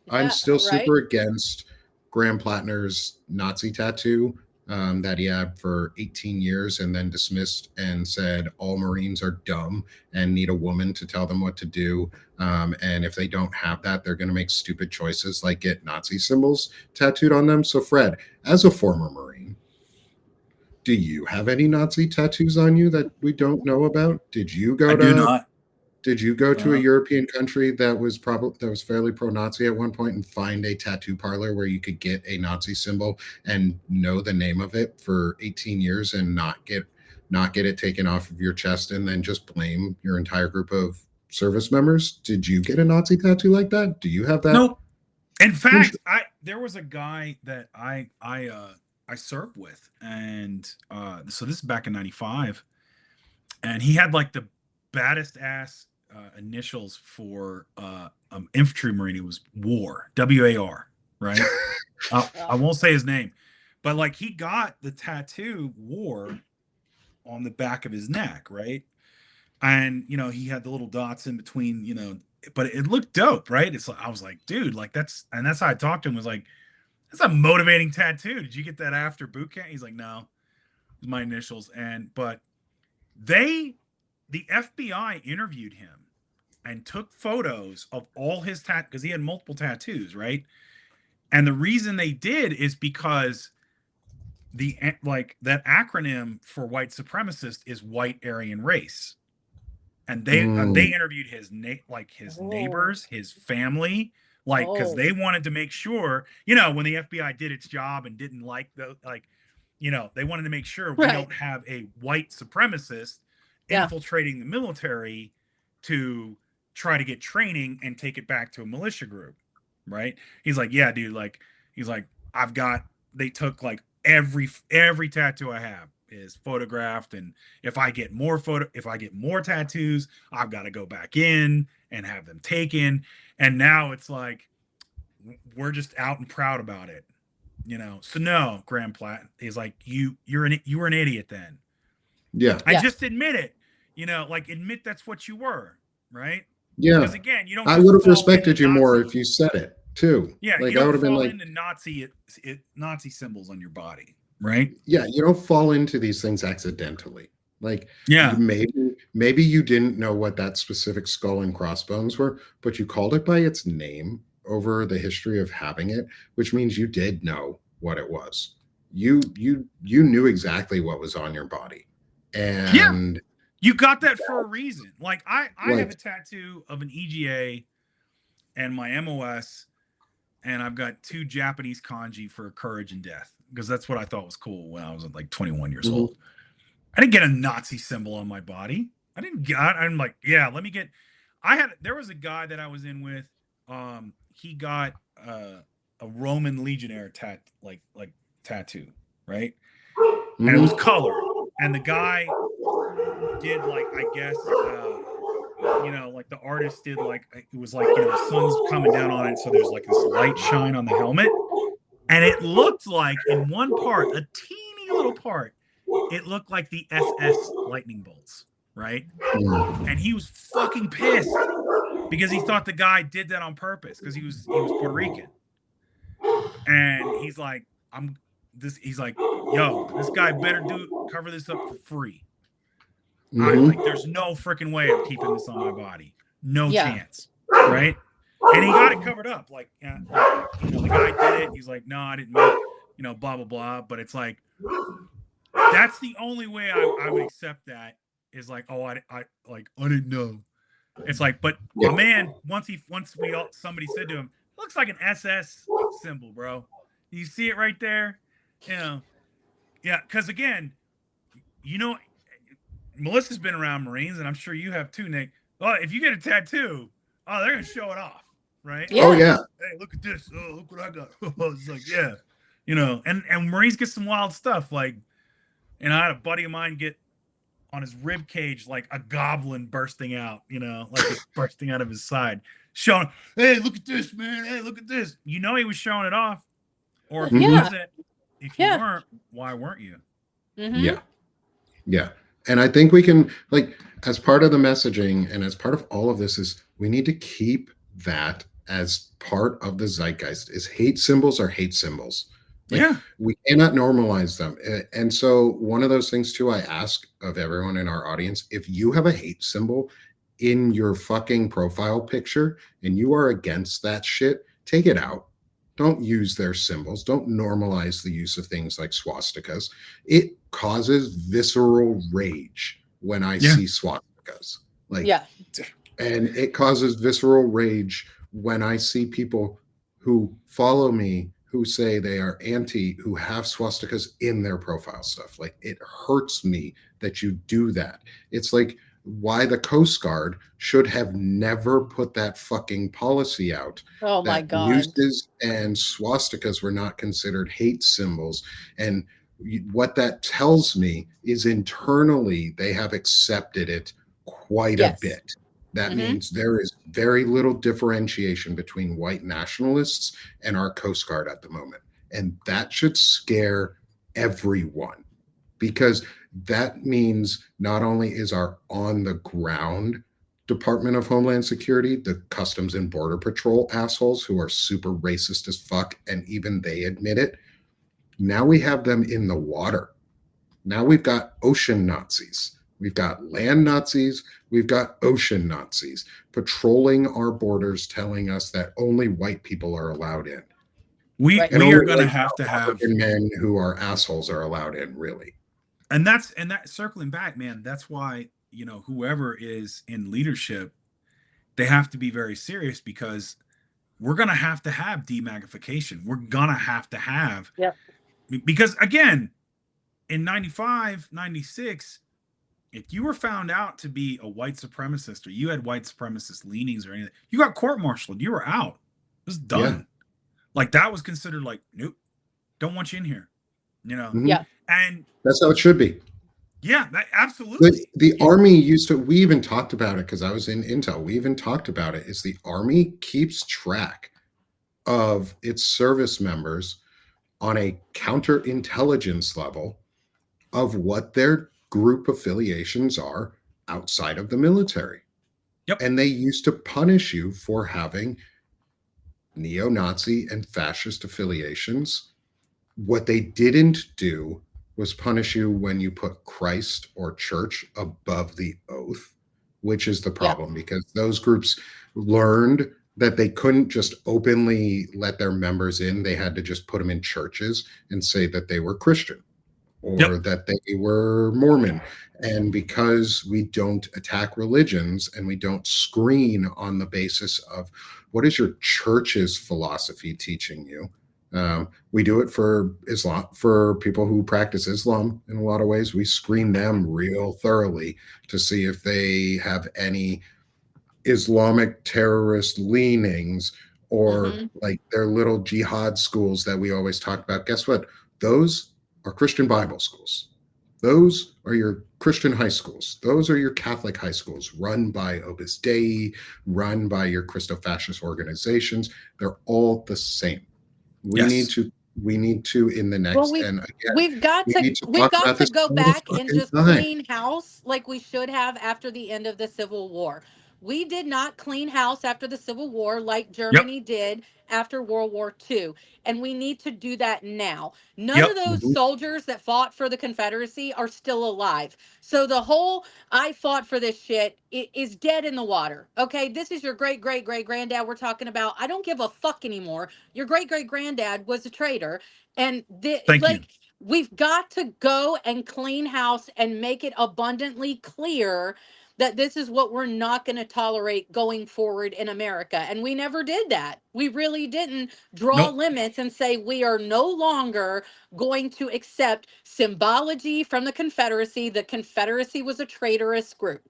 I'm Yeah, still right? super against Graham Plattner's Nazi tattoo that he had for 18 years and then dismissed and said all Marines are dumb and need a woman to tell them what to do. And if they don't have that, they're going to make stupid choices like get Nazi symbols tattooed on them. So, Fred, as a former Marine, do you have any Nazi tattoos on you that we don't know about? Did you go I do to not. did you go to a Uh, European country that was fairly pro-Nazi at one point and find a tattoo parlor where you could get a Nazi symbol and know the name of it for 18 years and not get it taken off of your chest and then just blame your entire group of service members? Did you get a Nazi tattoo like that? Do you have that? nope. In fact, there was a guy that I served with, and so this is back in '95, and he had like the baddest ass initials for infantry marine. It was War, WAR, right? I won't say his name, but like he got the tattoo War on the back of his neck, right? And he had the little dots in between, but it looked dope, right? It's like I was like, dude, like that's how I talked to him. Was like, that's a motivating tattoo. Did you get that after boot camp? He's like, no, it's my initials. But the FBI interviewed him and took photos of all his because he had multiple tattoos, right? And the reason they did is because that acronym for white supremacist is white Aryan race. And they interviewed his neighbors, his family, because they wanted to make sure, when the FBI did its job and didn't they wanted to make sure we don't have a white supremacist infiltrating the military to try to get training and take it back to a militia group, right? He's like, yeah, dude, they took like every tattoo I have is photographed, and if I get more tattoos, I've got to go back in and have them taken. And now it's like we're just out and proud about it, So no, Graham Platt is like, you were an idiot then. Yeah. I just admit it, admit that's what you were, right? Yeah. Because again, you don't. I would have respected you more if you said it too. Yeah, like you I don't would have been fall like into Nazi symbols on your body, right? Yeah, you don't fall into these things accidentally. Like, yeah, maybe you didn't know what that specific skull and crossbones were, but you called it by its name over the history of having it, which means you did know what it was. You knew exactly what was on your body, and you got that for a reason. Like I have a tattoo of an EGA and my MOS, and I've got 2 Japanese kanji for courage and death, because that's what I thought was cool when I was like 21 years old. I didn't get a Nazi symbol on my body. I'm like, yeah, let me get. There was a guy that I was in with. He got a Roman legionnaire tattoo, right? And it was colored, and the guy did I guess. The artist did it was the sun's coming down on it, so there's this light shine on the helmet, and it looked like in one part, a teeny little part, it looked like the SS lightning bolts, right? And he was fucking pissed because he thought the guy did that on purpose because he was Puerto Rican, and he's like, he's like, yo, this guy better cover this up for free. There's no freaking way I'm keeping this on my body. No chance. Right? And he got it covered up. The guy did it. He's like, no, I didn't mean it. blah blah blah. But it's like that's the only way I would accept that is like, oh, I didn't know. It's like, but Yeah. a man somebody said to him, looks like an SS symbol, bro. You see it right there, yeah. Because again, Melissa's been around Marines, and I'm sure you have too, Nick. Oh, if you get a tattoo, they're gonna show it off, right? Yeah. Oh yeah. Hey, look at this. Oh, look what I got. It's like, yeah, and Marines get some wild stuff. Like, I had a buddy of mine get on his rib cage like a goblin bursting out, like it's bursting out of his side, showing, hey, look at this, man. Hey, look at this. He was showing it off, or if he wasn't, if you weren't, why weren't you? Yeah. Yeah. And I think we can, like, as part of the messaging and as part of all of this, is we need to keep that as part of the zeitgeist. Is hate symbols are hate symbols. Like, we cannot normalize them. And so one of those things too, I ask of everyone in our audience, if you have a hate symbol in your fucking profile picture and you are against that shit, take it out. Don't use their symbols. Don't normalize the use of things like swastikas. It causes visceral rage when I see swastikas. Like, and it causes visceral rage when I see people who follow me who say they are anti, who have swastikas in their profile stuff. Like, it hurts me that you do that. It's like, why the Coast Guard should have never put that fucking policy out. Oh my God. Nooses and swastikas were not considered hate symbols. And what that tells me is internally they have accepted it quite a bit. That means there is very little differentiation between white nationalists and our Coast Guard at the moment. And that should scare everyone, because that means not only is our on the ground Department of Homeland Security, the Customs and Border Patrol assholes who are super racist as fuck, and even they admit it. Now we have them in the water. Now we've got ocean Nazis. We've got land Nazis. We've got ocean Nazis patrolling our borders, telling us that only white people are allowed in. We are going to have men who are assholes are allowed in, really. And that circling back, man, that's why, whoever is in leadership, they have to be very serious, because we're going to have demagnification. We're going to have, because again, in 95, 96, if you were found out to be a white supremacist or you had white supremacist leanings or anything, you got court-martialed. You were out. It was done. Yeah. Like, that was considered like, nope, don't want you in here. Yeah. And that's how it should be. Yeah, absolutely. The Army used to, we even talked about it because I was in Intel. We even talked about it. Is the Army keeps track of its service members on a counterintelligence level of what their group affiliations are outside of the military. Yep. And they used to punish you for having neo-Nazi and fascist affiliations. What they didn't do was punish you when you put Christ or church above the oath, which is the problem, because those groups learned that they couldn't just openly let their members in. They had to just put them in churches and say that they were Christian or that they were Mormon. And because we don't attack religions and we don't screen on the basis of what is your church's philosophy teaching you, we do it for Islam, for people who practice Islam in a lot of ways. We screen them real thoroughly to see if they have any Islamic terrorist leanings or like their little jihad schools that we always talk about. Guess what? Those are Christian Bible schools. Those are your Christian high schools. Those are your Catholic high schools run by Opus Dei, run by your Christo-fascist organizations. They're all the same. We need to in the next, and again, we've got to go back and just clean house like we should have after the end of the Civil War. We did not clean house after the Civil War like Yep. Germany did after World War II. And we need to do that now. None of Yep. those Mhm. soldiers that fought for the Confederacy are still alive. So the whole I fought for this shit is dead in the water. Okay. This is your great, great, great granddad we're talking about. I don't give a fuck anymore. Your great, great granddad was a traitor. And Thank you. like, we've got to go and clean house and make it abundantly clear that this is what we're not going to tolerate going forward in America. And we never did that. We really didn't draw Nope. limits and say we are no longer going to accept symbology from the Confederacy. The Confederacy was a traitorous group.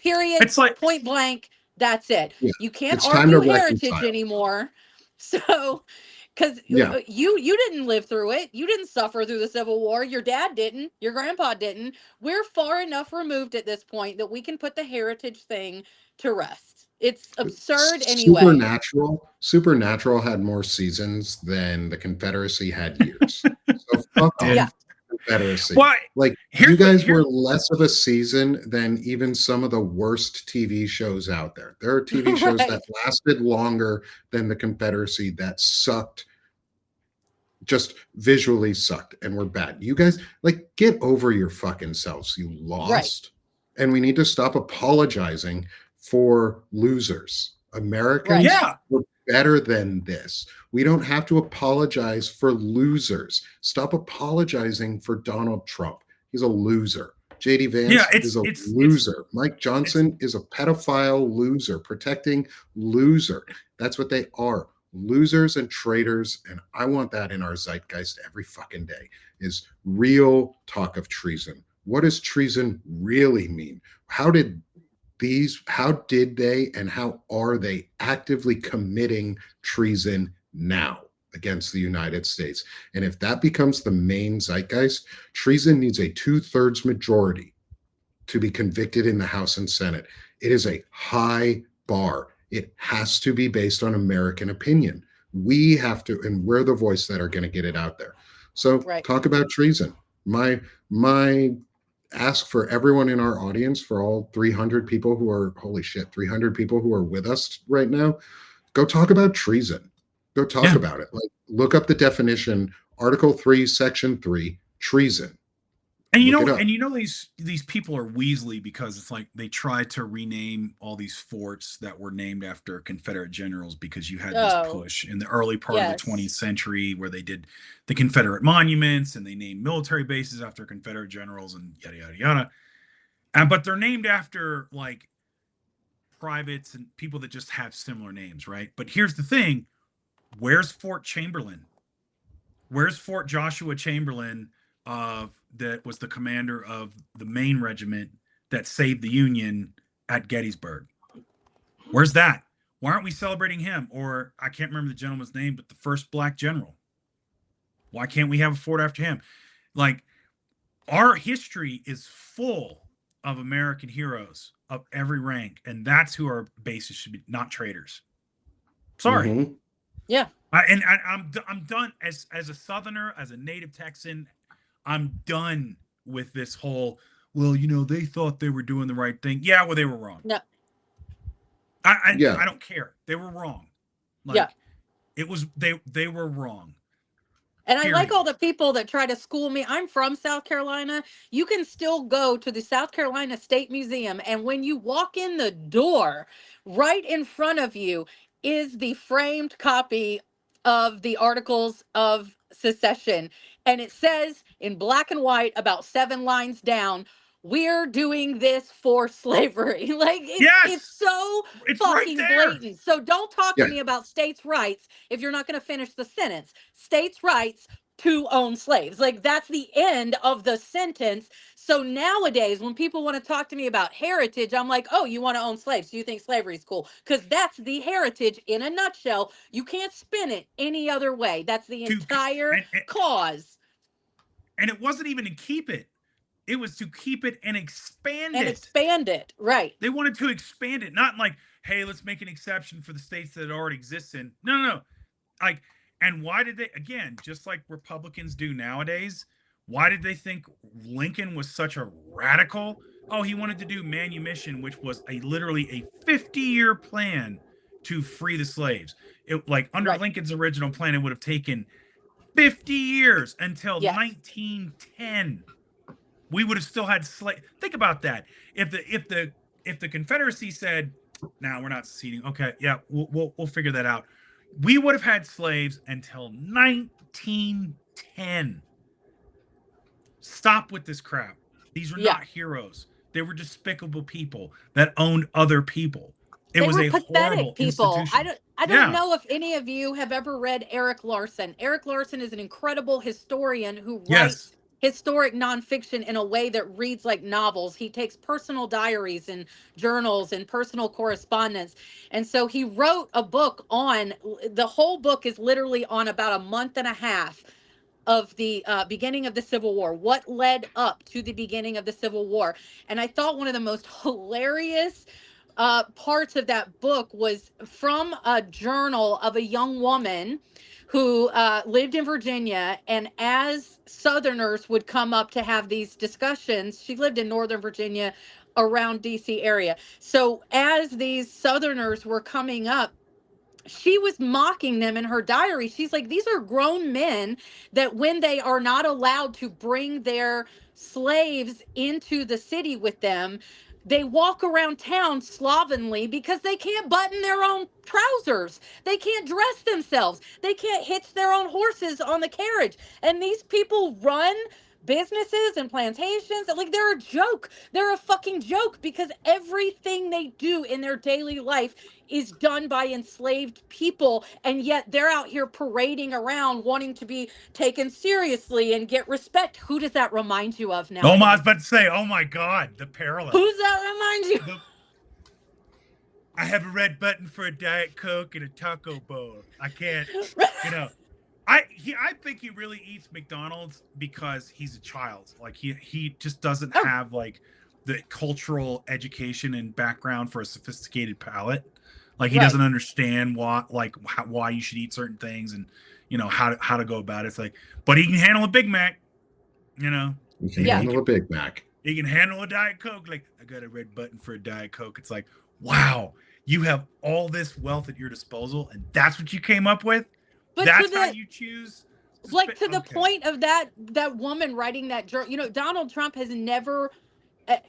Period. It's like, Point blank. That's it. Yeah, You can't it's time to argue heritage reconcile. anymore. So, because Yeah, you didn't live through it, you didn't suffer through the Civil War. Your dad didn't. Your grandpa didn't. We're far enough removed at this point that we can put the heritage thing to rest. It's absurd anyway. Supernatural had more seasons than the Confederacy had years. So fuck off, did. Yeah. Confederacy. Well, Like, you here's what, guys were here, less of a season than even some of the worst TV shows out there. There are TV shows that Right. lasted longer than the Confederacy that sucked, just visually sucked and were bad. You guys, like, get over your fucking selves. You Right. lost. And we need to stop apologizing for losers. Right. Americans yeah. were better than this. We don't have to apologize for losers. Stop apologizing for Donald Trump. He's a loser. JD Yeah. Vance is a It's, loser. Mike Johnson is a pedophile loser, protecting loser. That's what they are. Losers and traitors. And I want that in our zeitgeist every fucking day, is real talk of treason. What does treason really mean? How did they and how are they actively committing treason now against the United States? And if that becomes the main zeitgeist, treason needs a 2/3 majority to be convicted in the House and Senate. It is a high bar. It has to be based on American opinion. We have to, and we're the voice that are going to get it out there. So Right. talk about treason. My ask for everyone in our audience, for all 300 people who are, holy shit, 300 people who are with us right now, go talk about treason. Go talk yeah. about it. Like, look up the definition, Article 3, Section 3, treason. And Look it up. these people are Weasley because it's like they tried to rename all these forts that were named after Confederate generals because you had this Oh, push in the early part of the 20th yes. century where they did the Confederate monuments and they named military bases after Confederate generals and yada yada yada. And but they're named after like privates and people that just have similar names, right? But here's the thing: where's Fort Chamberlain? Where's Fort Joshua Chamberlain that was the commander of the Maine regiment that saved the Union at Gettysburg? Where's that? Why aren't we celebrating him? Or I can't remember the gentleman's name, but the first black general. Why can't we have a fort after him? Like, our history is full of American heroes of every rank, and that's who our bases should be, not traitors. Sorry. Mhm. Yeah. I'm done as a Southerner, as a native Texan. I'm done with this whole. Well, they thought they were doing the right thing. Yeah, well, they were wrong. No. Yeah. I don't care. They were wrong. Like, Yeah. it was they were wrong. And I like Period. all the people that try to school me. I'm from South Carolina. You can still go to the South Carolina State Museum. And when you walk in the door, right in front of you is the framed copy of the Articles of Secession. And it says in black and white, about 7 lines down, we're doing this for slavery. Like, it's Yes, so it's right fucking there. blatant. So don't talk Yeah. to me about states' rights if you're not going to finish the sentence. States' rights to own slaves. Like, that's the end of the sentence. So nowadays, when people want to talk to me about heritage, I'm like, oh, you want to own slaves? Do you think slavery is cool? Because that's the heritage in a nutshell. You can't spin it any other way. That's the To entire and, and cause. and it wasn't even to keep it. It was to keep it and expand And it. expand it. Right. They wanted to expand it, not like, hey, let's make an exception for the states that it already exists in. No. Like, and why did they, again, just like Republicans do nowadays, Why did they think Lincoln was such a radical? Oh, he wanted to do manumission, which was literally a 50-year plan to free the slaves. It, like, under Lincoln's original plan, it would have taken 50 years until 1910. We would have still had slaves. Think about that. If the Confederacy said, "No, we're not seceding," okay, yeah, we'll figure that out. We would have had slaves until 1910. Stop with this crap. These were not heroes. They were despicable people that owned other people. It was a horrible people. institution. I don't know if any of you have ever read Eric Larson. Eric Larson is an incredible historian who writes historic nonfiction in a way that reads like novels. He takes personal diaries and journals and personal correspondence. And so he wrote a book on, the whole book is literally on about a month and a half of the beginning of the Civil War, what led up to the beginning of the Civil War. And I thought one of the most hilarious parts of that book was from a journal of a young woman who lived in Virginia. And as Southerners would come up to have these discussions, she lived in Northern Virginia around DC area. So as these Southerners were coming up, she was mocking them in her diary. She's like, these are grown men that when they are not allowed to bring their slaves into the city with them, they walk around town slovenly because they can't button their own trousers. They can't dress themselves. They can't hitch their own horses on the carriage. And these people run businesses and plantations. Like, they're a joke. They're a fucking joke because everything they do in their daily life is done by enslaved people, and yet they're out here parading around wanting to be taken seriously and get respect. Who does that remind you of now? Oh, I was about to say, oh my God, the parallel. Who's that remind you? I have a red button for a Diet Coke and a taco bowl. I can't, I think he really eats McDonald's because he's a child. Like, he just doesn't have like the cultural education and background for a sophisticated palate. Like, he doesn't understand why you should eat certain things and, how to go about it. It's like, but he can handle a Big Mac, He can handle a Big Mac. He can handle a Diet Coke. Like, I got a red button for a Diet Coke. It's like, wow, you have all this wealth at your disposal, and that's what you came up with? But that's how you choose? Like, to the point of that woman writing that journal, Donald Trump has never...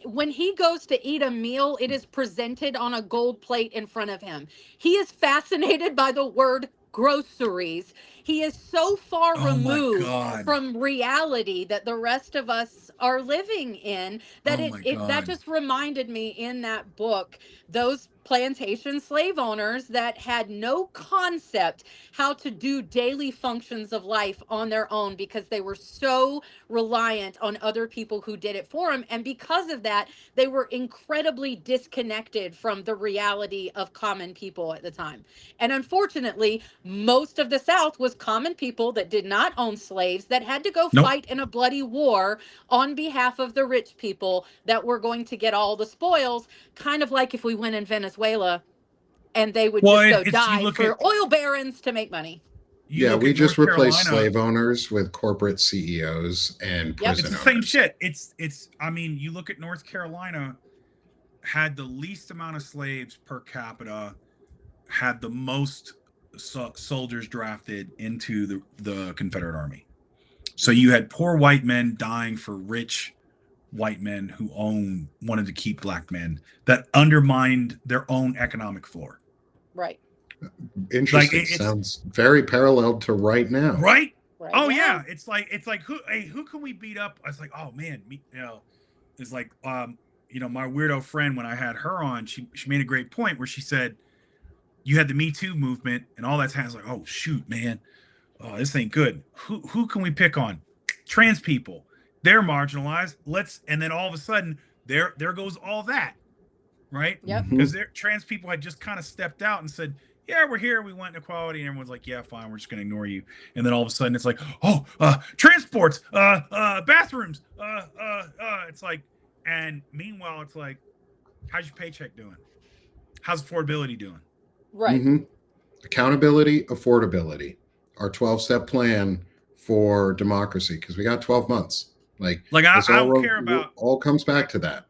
when he goes to eat a meal, it is presented on a gold plate in front of him. He is fascinated by the word groceries. He is so far removed from reality that the rest of us are living in that that just reminded me in that book, those plantation slave owners that had no concept how to do daily functions of life on their own because they were so reliant on other people who did it for them. And because of that, they were incredibly disconnected from the reality of common people at the time. And unfortunately, most of the South was common people that did not own slaves that had to go fight in a bloody war on behalf of the rich people that were going to get all the spoils, kind of like if we went in Venezuela and they would just go die for oil barons to make money. We just replaced slave owners with corporate CEOs and prison owners. It's the same shit. It's I mean, you look at North Carolina, had the least amount of slaves per capita, had the most soldiers drafted into the Confederate Army. So you had poor white men dying for rich white men who wanted to keep black men, that undermined their own economic floor. Right. Interesting. Like, sounds very parallel to right now. Right. Oh yeah. It's like who can we beat up? I was like, oh man, it's like my weirdo friend, when I had her on, she made a great point where she said, you had the Me Too movement and all that's happening. Like, oh shoot, man, oh, this ain't good. Who can we pick on? Trans people. They're marginalized. And then all of a sudden, there goes all that, right? Yep. Because trans people had just kind of stepped out and said, yeah, we're here. We want equality. And everyone's like, yeah, fine. We're just going to ignore you. And then all of a sudden it's like, oh, transports, bathrooms. It's like, and meanwhile, it's like, how's your paycheck doing? How's affordability doing? Right. Mm-hmm. Accountability, affordability, our 12-step plan for democracy, because we got 12 months. Like I this all don't care about. all comes back to that.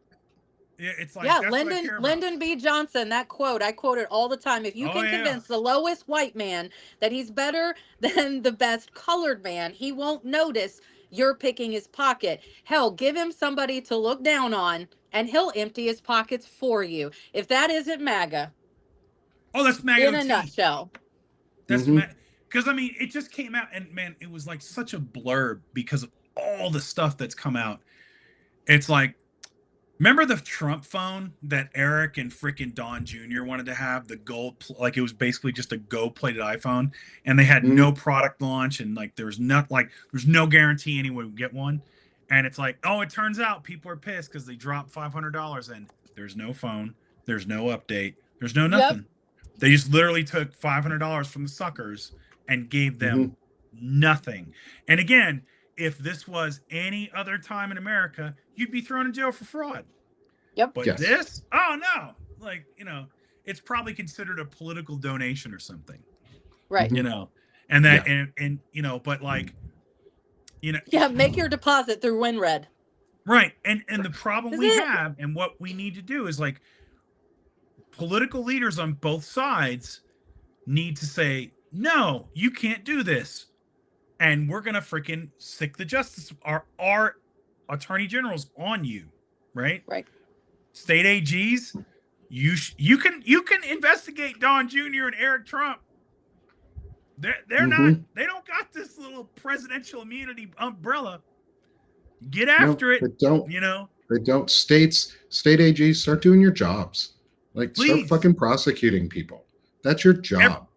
It's like Yeah, that's what I care about. Lyndon B. Johnson, that quote, I quote it all the time. If you Oh can yeah. convince the lowest white man that he's better than the best colored man, he won't notice you're picking his pocket. Hell, give him somebody to look down on and he'll empty his pockets for you. If that isn't MAGA Oh, that's in Maggie a OT. nutshell. That's Mm-hmm. because I mean, it just came out, and man, it was like such a blurb because of all the stuff that's come out. It's like, remember the Trump phone that Eric and freaking Don Jr. wanted to have, the gold, like it was basically just a gold-plated iPhone, and they had Mm-hmm. no product launch, and like there's no guarantee anyone would get one, and it's like, oh, it turns out people are pissed because they dropped $500, and there's no phone, there's no update, there's no Yep. nothing. They just literally took $500 from the suckers and gave them nothing. And again, if this was any other time in America, you'd be thrown in jail for fraud. Yep. But Yes. this, oh no, like, it's probably considered a political donation or something, Right. and that, and but like, Yeah, make your deposit through WinRed. right. And the problem we it? have, and what we need to do is like, political leaders on both sides need to say, no, you can't do this. And we're going to freaking sick the justice, our attorney generals on you, right? Right. State AGs, you can investigate Don Jr. and Eric Trump. They're not, they don't got this little presidential immunity umbrella. Get after it. They don't. State AGs, start doing your jobs. Like, please. Start fucking prosecuting people. That's your job.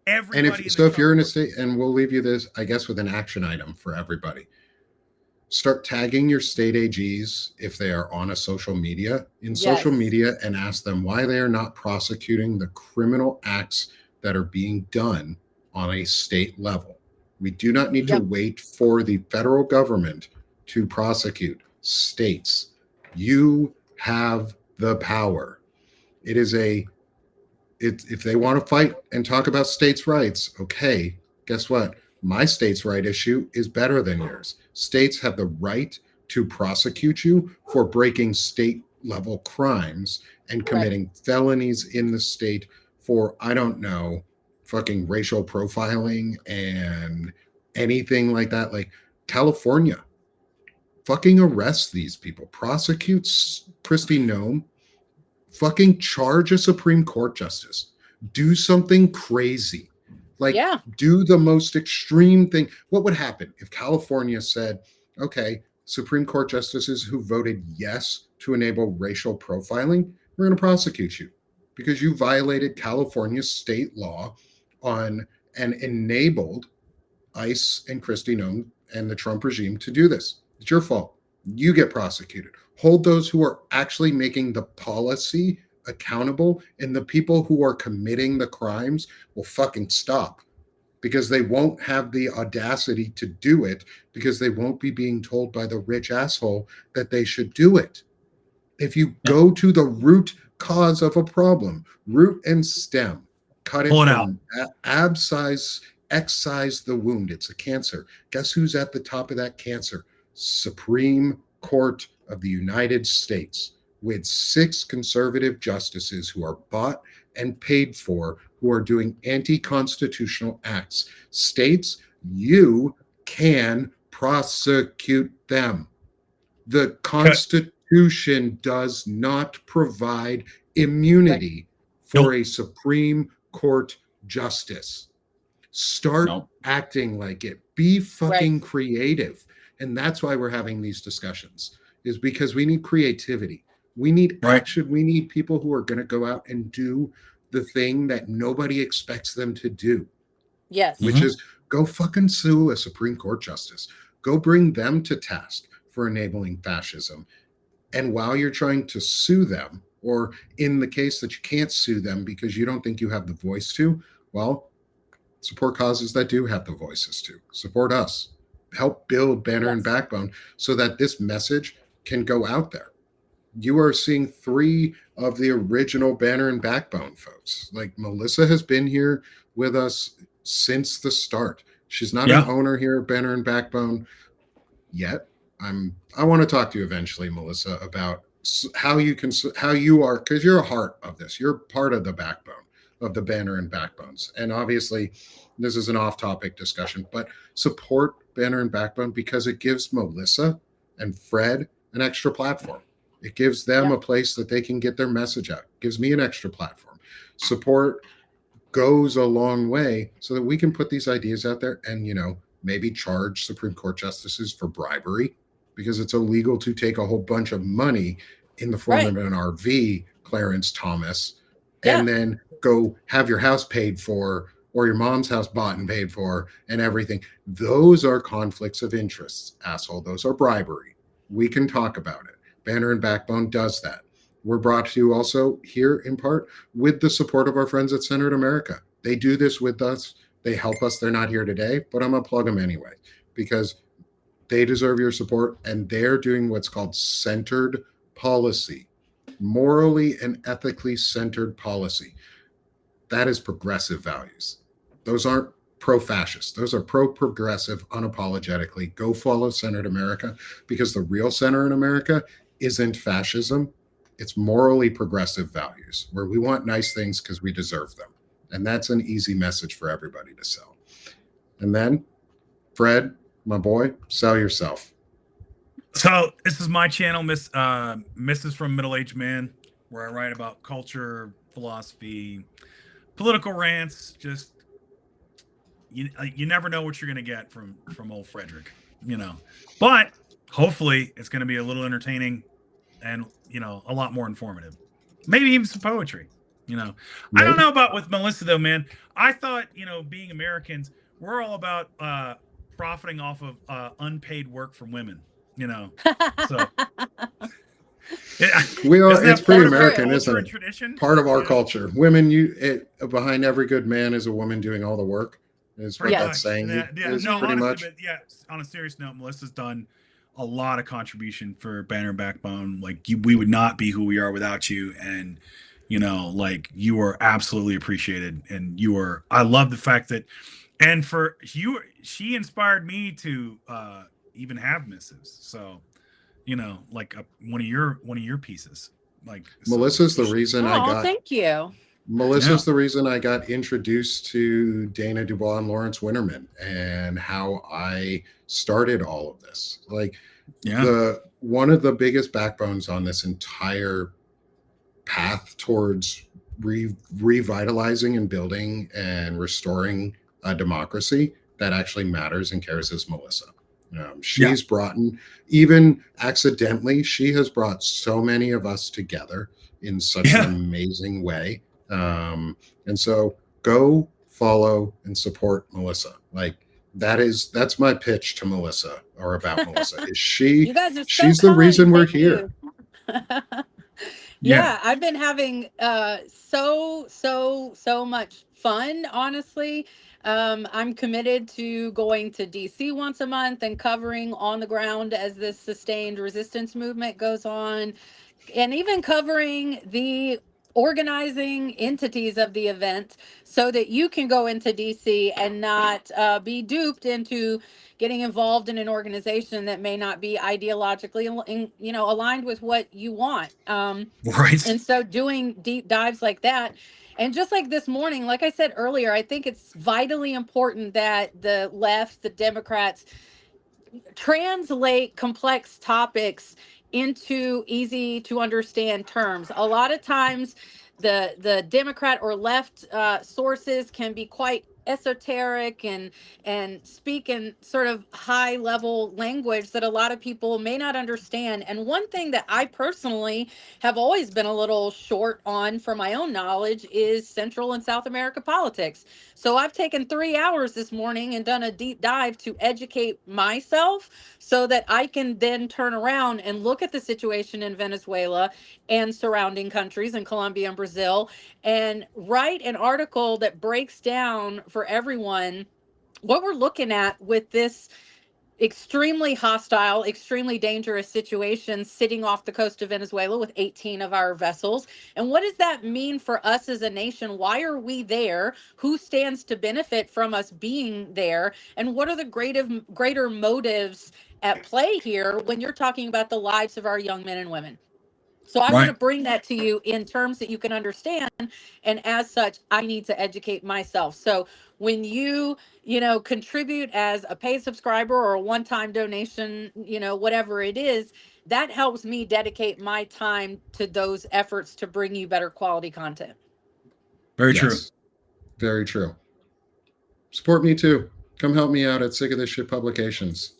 Everybody. And if you're in a state, and we'll leave you this, I guess, with an action item for everybody. Start tagging your state AGs if they are on a social media social media, and ask them why they are not prosecuting the criminal acts that are being done on a state level. We do not need to wait for the federal government to prosecute. States, you have the power. It is if they want to fight and talk about states' rights, okay, guess what? My state's right issue is better than yours. States have the right to prosecute you for breaking state level crimes and committing felonies in the state for, I don't know, fucking racial profiling and anything like that. Like California, fucking arrest these people, prosecute Kristi Noem, fucking charge a Supreme Court justice, do something crazy. Like, do the most extreme thing. What would happen if California said, okay, Supreme Court justices who voted yes to enable racial profiling, we're going to prosecute you because you violated California's state law on and enabled ICE and Kristi Noem and the Trump regime to do this. It's your fault. You get prosecuted. Hold those who are actually making the policy accountable, and the people who are committing the crimes will fucking stop, because they won't have the audacity to do it, because they won't be being told by the rich asshole that they should do it. If you go to the root cause of a problem, root and stem, cut it from excise the wound. It's a cancer. Guess who's at the top of that cancer? Supreme Court of the United States, with 6 conservative justices who are bought and paid for, who are doing anti-constitutional acts. States, you can prosecute them. The Constitution does not provide immunity for a Supreme Court justice. Start acting like it. Be fucking creative. And that's why we're having these discussions, is because we need creativity. We need action. We need people who are going to go out and do the thing that nobody expects them to do. Yes. Which is go fucking sue a Supreme Court justice. Go bring them to task for enabling fascism. And while you're trying to sue them, or in the case that you can't sue them because you don't think you have the voice to, well, support causes that do have the voices to. Support us. Help build Banner and Backbone so that this message can go out there. You are seeing 3 of the original Banner and Backbone folks. Like, Melissa has been here with us since the start. She's not an owner here at Banner and Backbone yet, I want to talk to you eventually, Melissa, about how you are, because you're a heart of this. You're part of the backbone of the Banner and Backbones, and obviously, this is an off-topic discussion, but support Banner and Backbone because it gives Melissa and Fred an extra platform. It gives them a place that they can get their message out. It gives me an extra platform. Support goes a long way so that we can put these ideas out there and, maybe charge Supreme Court justices for bribery because it's illegal to take a whole bunch of money in the form of an RV, Clarence Thomas, and then go have your house paid for or your mom's house bought and paid for and everything. Those are conflicts of interests, asshole. Those are bribery. We can talk about it. Banner and Backbone does that. We're brought to you also here in part with the support of our friends at Centered America. They do this with us. They help us. They're not here today, but I'm going to plug them anyway because they deserve your support, and they're doing what's called centered policy, morally and ethically centered policy. That is progressive values. Those aren't pro-fascist. Those are pro-progressive, unapologetically. Go follow Centered America because the real center in America isn't fascism. It's morally progressive values where we want nice things because we deserve them. And that's an easy message for everybody to sell. And then, Fred, my boy, sell yourself. So this is my channel, Mrs. from Middle-Aged Man, where I write about culture, philosophy, political rants. Just you never know what you're going to get from old Frederick, But hopefully it's going to be a little entertaining and a lot more informative. Maybe even some poetry. I don't know about with Melissa though, man. I thought, being Americans, we're all about profiting off of unpaid work from women, So we are. It's pretty American, isn't it? Tradition? Part of our culture. Women, behind every good man is a woman doing all the work. Is what that's saying. Pretty much. But on a serious note, Melissa's done a lot of contribution for Banner and Backbone. Like we would not be who we are without you, and you are absolutely appreciated, and I love the fact that, and for you, she inspired me to even have missives. So, one of your pieces. Melissa's the reason I got. Thank you. Melissa's the reason I got introduced to Dana Dubois and Lawrence Winterman and how I started all of this. One of the biggest backbones on this entire path towards revitalizing and building and restoring a democracy that actually matters and cares is Melissa. She's brought in, even accidentally, she has brought so many of us together in such an amazing way. And so go follow and support Melissa. That's my pitch to Melissa or about Melissa. Is she's the reason we're here. I've been having so much fun, honestly. I'm committed to going to DC once a month and covering on the ground as this sustained resistance movement goes on, and even covering the organizing entities of the event so that you can go into DC and not be duped into getting involved in an organization that may not be ideologically aligned with what you want. Right. And so doing deep dives like that, and just like this morning, like I said earlier, I think it's vitally important that the left, the Democrats, translate complex topics into easy to understand terms. A lot of times the Democrat or left sources can be quite esoteric and speak in sort of high level language that a lot of people may not understand. And one thing that I personally have always been a little short on for my own knowledge is Central and South America politics. So I've taken 3 hours this morning and done a deep dive to educate myself so that I can then turn around and look at the situation in Venezuela and surrounding countries in Colombia and Brazil and write an article that breaks down for everyone what we're looking at with this extremely hostile, extremely dangerous situation sitting off the coast of Venezuela with 18 of our vessels. And what does that mean for us as a nation? Why are we there? Who stands to benefit from us being there? And what are the greater motives at play here when you're talking about the lives of our young men and women. So I want to Right. bring that to you in terms that you can understand. And as such, I need to educate myself. So when you contribute as a paid subscriber or a one-time donation, whatever it is, that helps me dedicate my time to those efforts to bring you better quality content. Very true. Yes, very true. Support me too. Come help me out at Sick of This Shit Publications.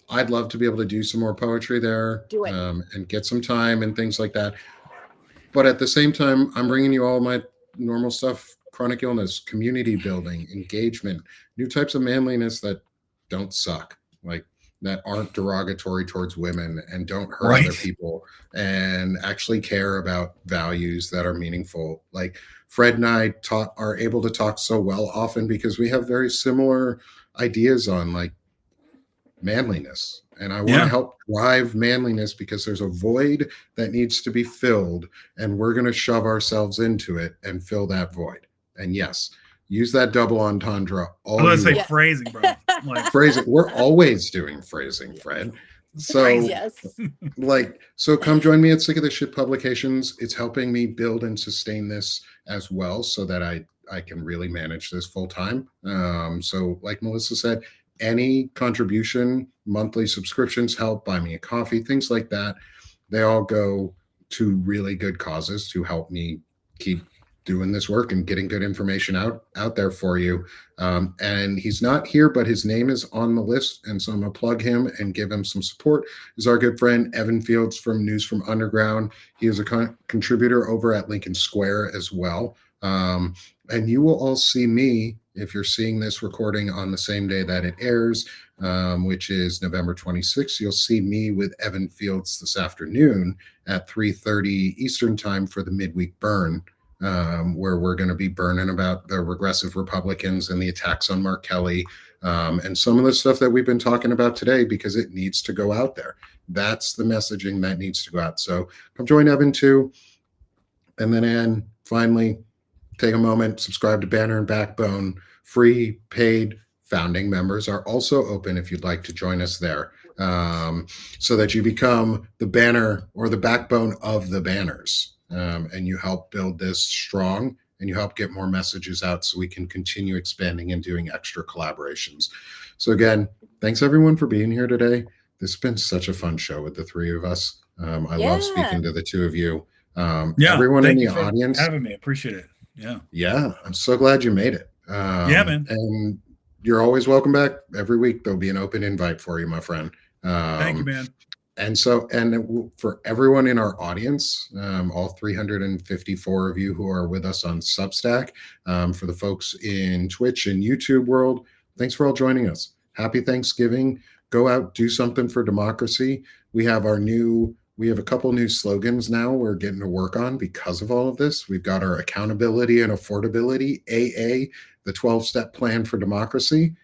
I'd love to be able to do some more poetry there, Do it. and get some time and things like that. But at the same time, I'm bringing you all my normal stuff: chronic illness, community building, engagement, new types of manliness that don't suck, like that aren't derogatory towards women and don't hurt Right. other people, and actually care about values that are meaningful. Like Fred and I are able to talk so well often because we have very similar ideas on like manliness. And I want to Yeah. help drive manliness because there's a void that needs to be filled, and we're going to shove ourselves into it and fill that void. And yes, use that double entendre all Let's you say want. phrasing, bro. Like Phrasing. We're always doing phrasing, Fred. So Yes. so come join me at Sick of This Shit Publications. It's helping me build and sustain this as well, so that I can really manage this full time. So like Melissa said, any contribution, monthly subscriptions help, buy me a coffee, things like that. They all go to really good causes to help me keep doing this work and getting good information out there for you. And he's not here, but his name is on the list, and so I'm gonna plug him and give him some support. Is our good friend Evan Fields from News from Underground. He is a contributor over at Lincoln Square as well. And you will all see me if you're seeing this recording on the same day that it airs, which is November 26th. You'll see me with Evan Fields this afternoon at 3:30 Eastern time for the midweek burn, where we're going to be burning about the regressive Republicans and the attacks on Mark Kelly, and some of the stuff that we've been talking about today, because it needs to go out there. That's the messaging that needs to go out. So come join Evan too. And then, Ann, finally, take a moment, subscribe to Banner and Backbone. Free, paid founding members are also open if you'd like to join us there, so that you become the banner or the backbone of the banners, and you help build this strong, and you help get more messages out so we can continue expanding and doing extra collaborations. So again, thanks everyone for being here today. This has been such a fun show with the three of us. I love speaking to the two of you. Everyone in the audience, having me. Appreciate it. Yeah, I'm so glad you made it. Yeah, man. And you're always welcome back. Every week there'll be an open invite for you, my friend. Thank you, man. And for everyone in our audience, all 354 of you who are with us on Substack, for the folks in Twitch and YouTube world, thanks for all joining us. Happy Thanksgiving. Go out, do something for democracy. We have a couple new slogans now we're getting to work on because of all of this. We've got our accountability and affordability, AA, the 12-step plan for democracy.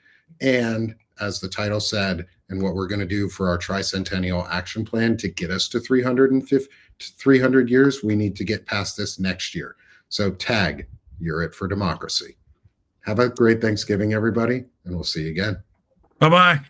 And as the title said, and what we're going to do for our tricentennial action plan to get us to 300 years, we need to get past this next year. So tag, you're it for democracy. Have a great Thanksgiving, everybody, and we'll see you again. Bye-bye.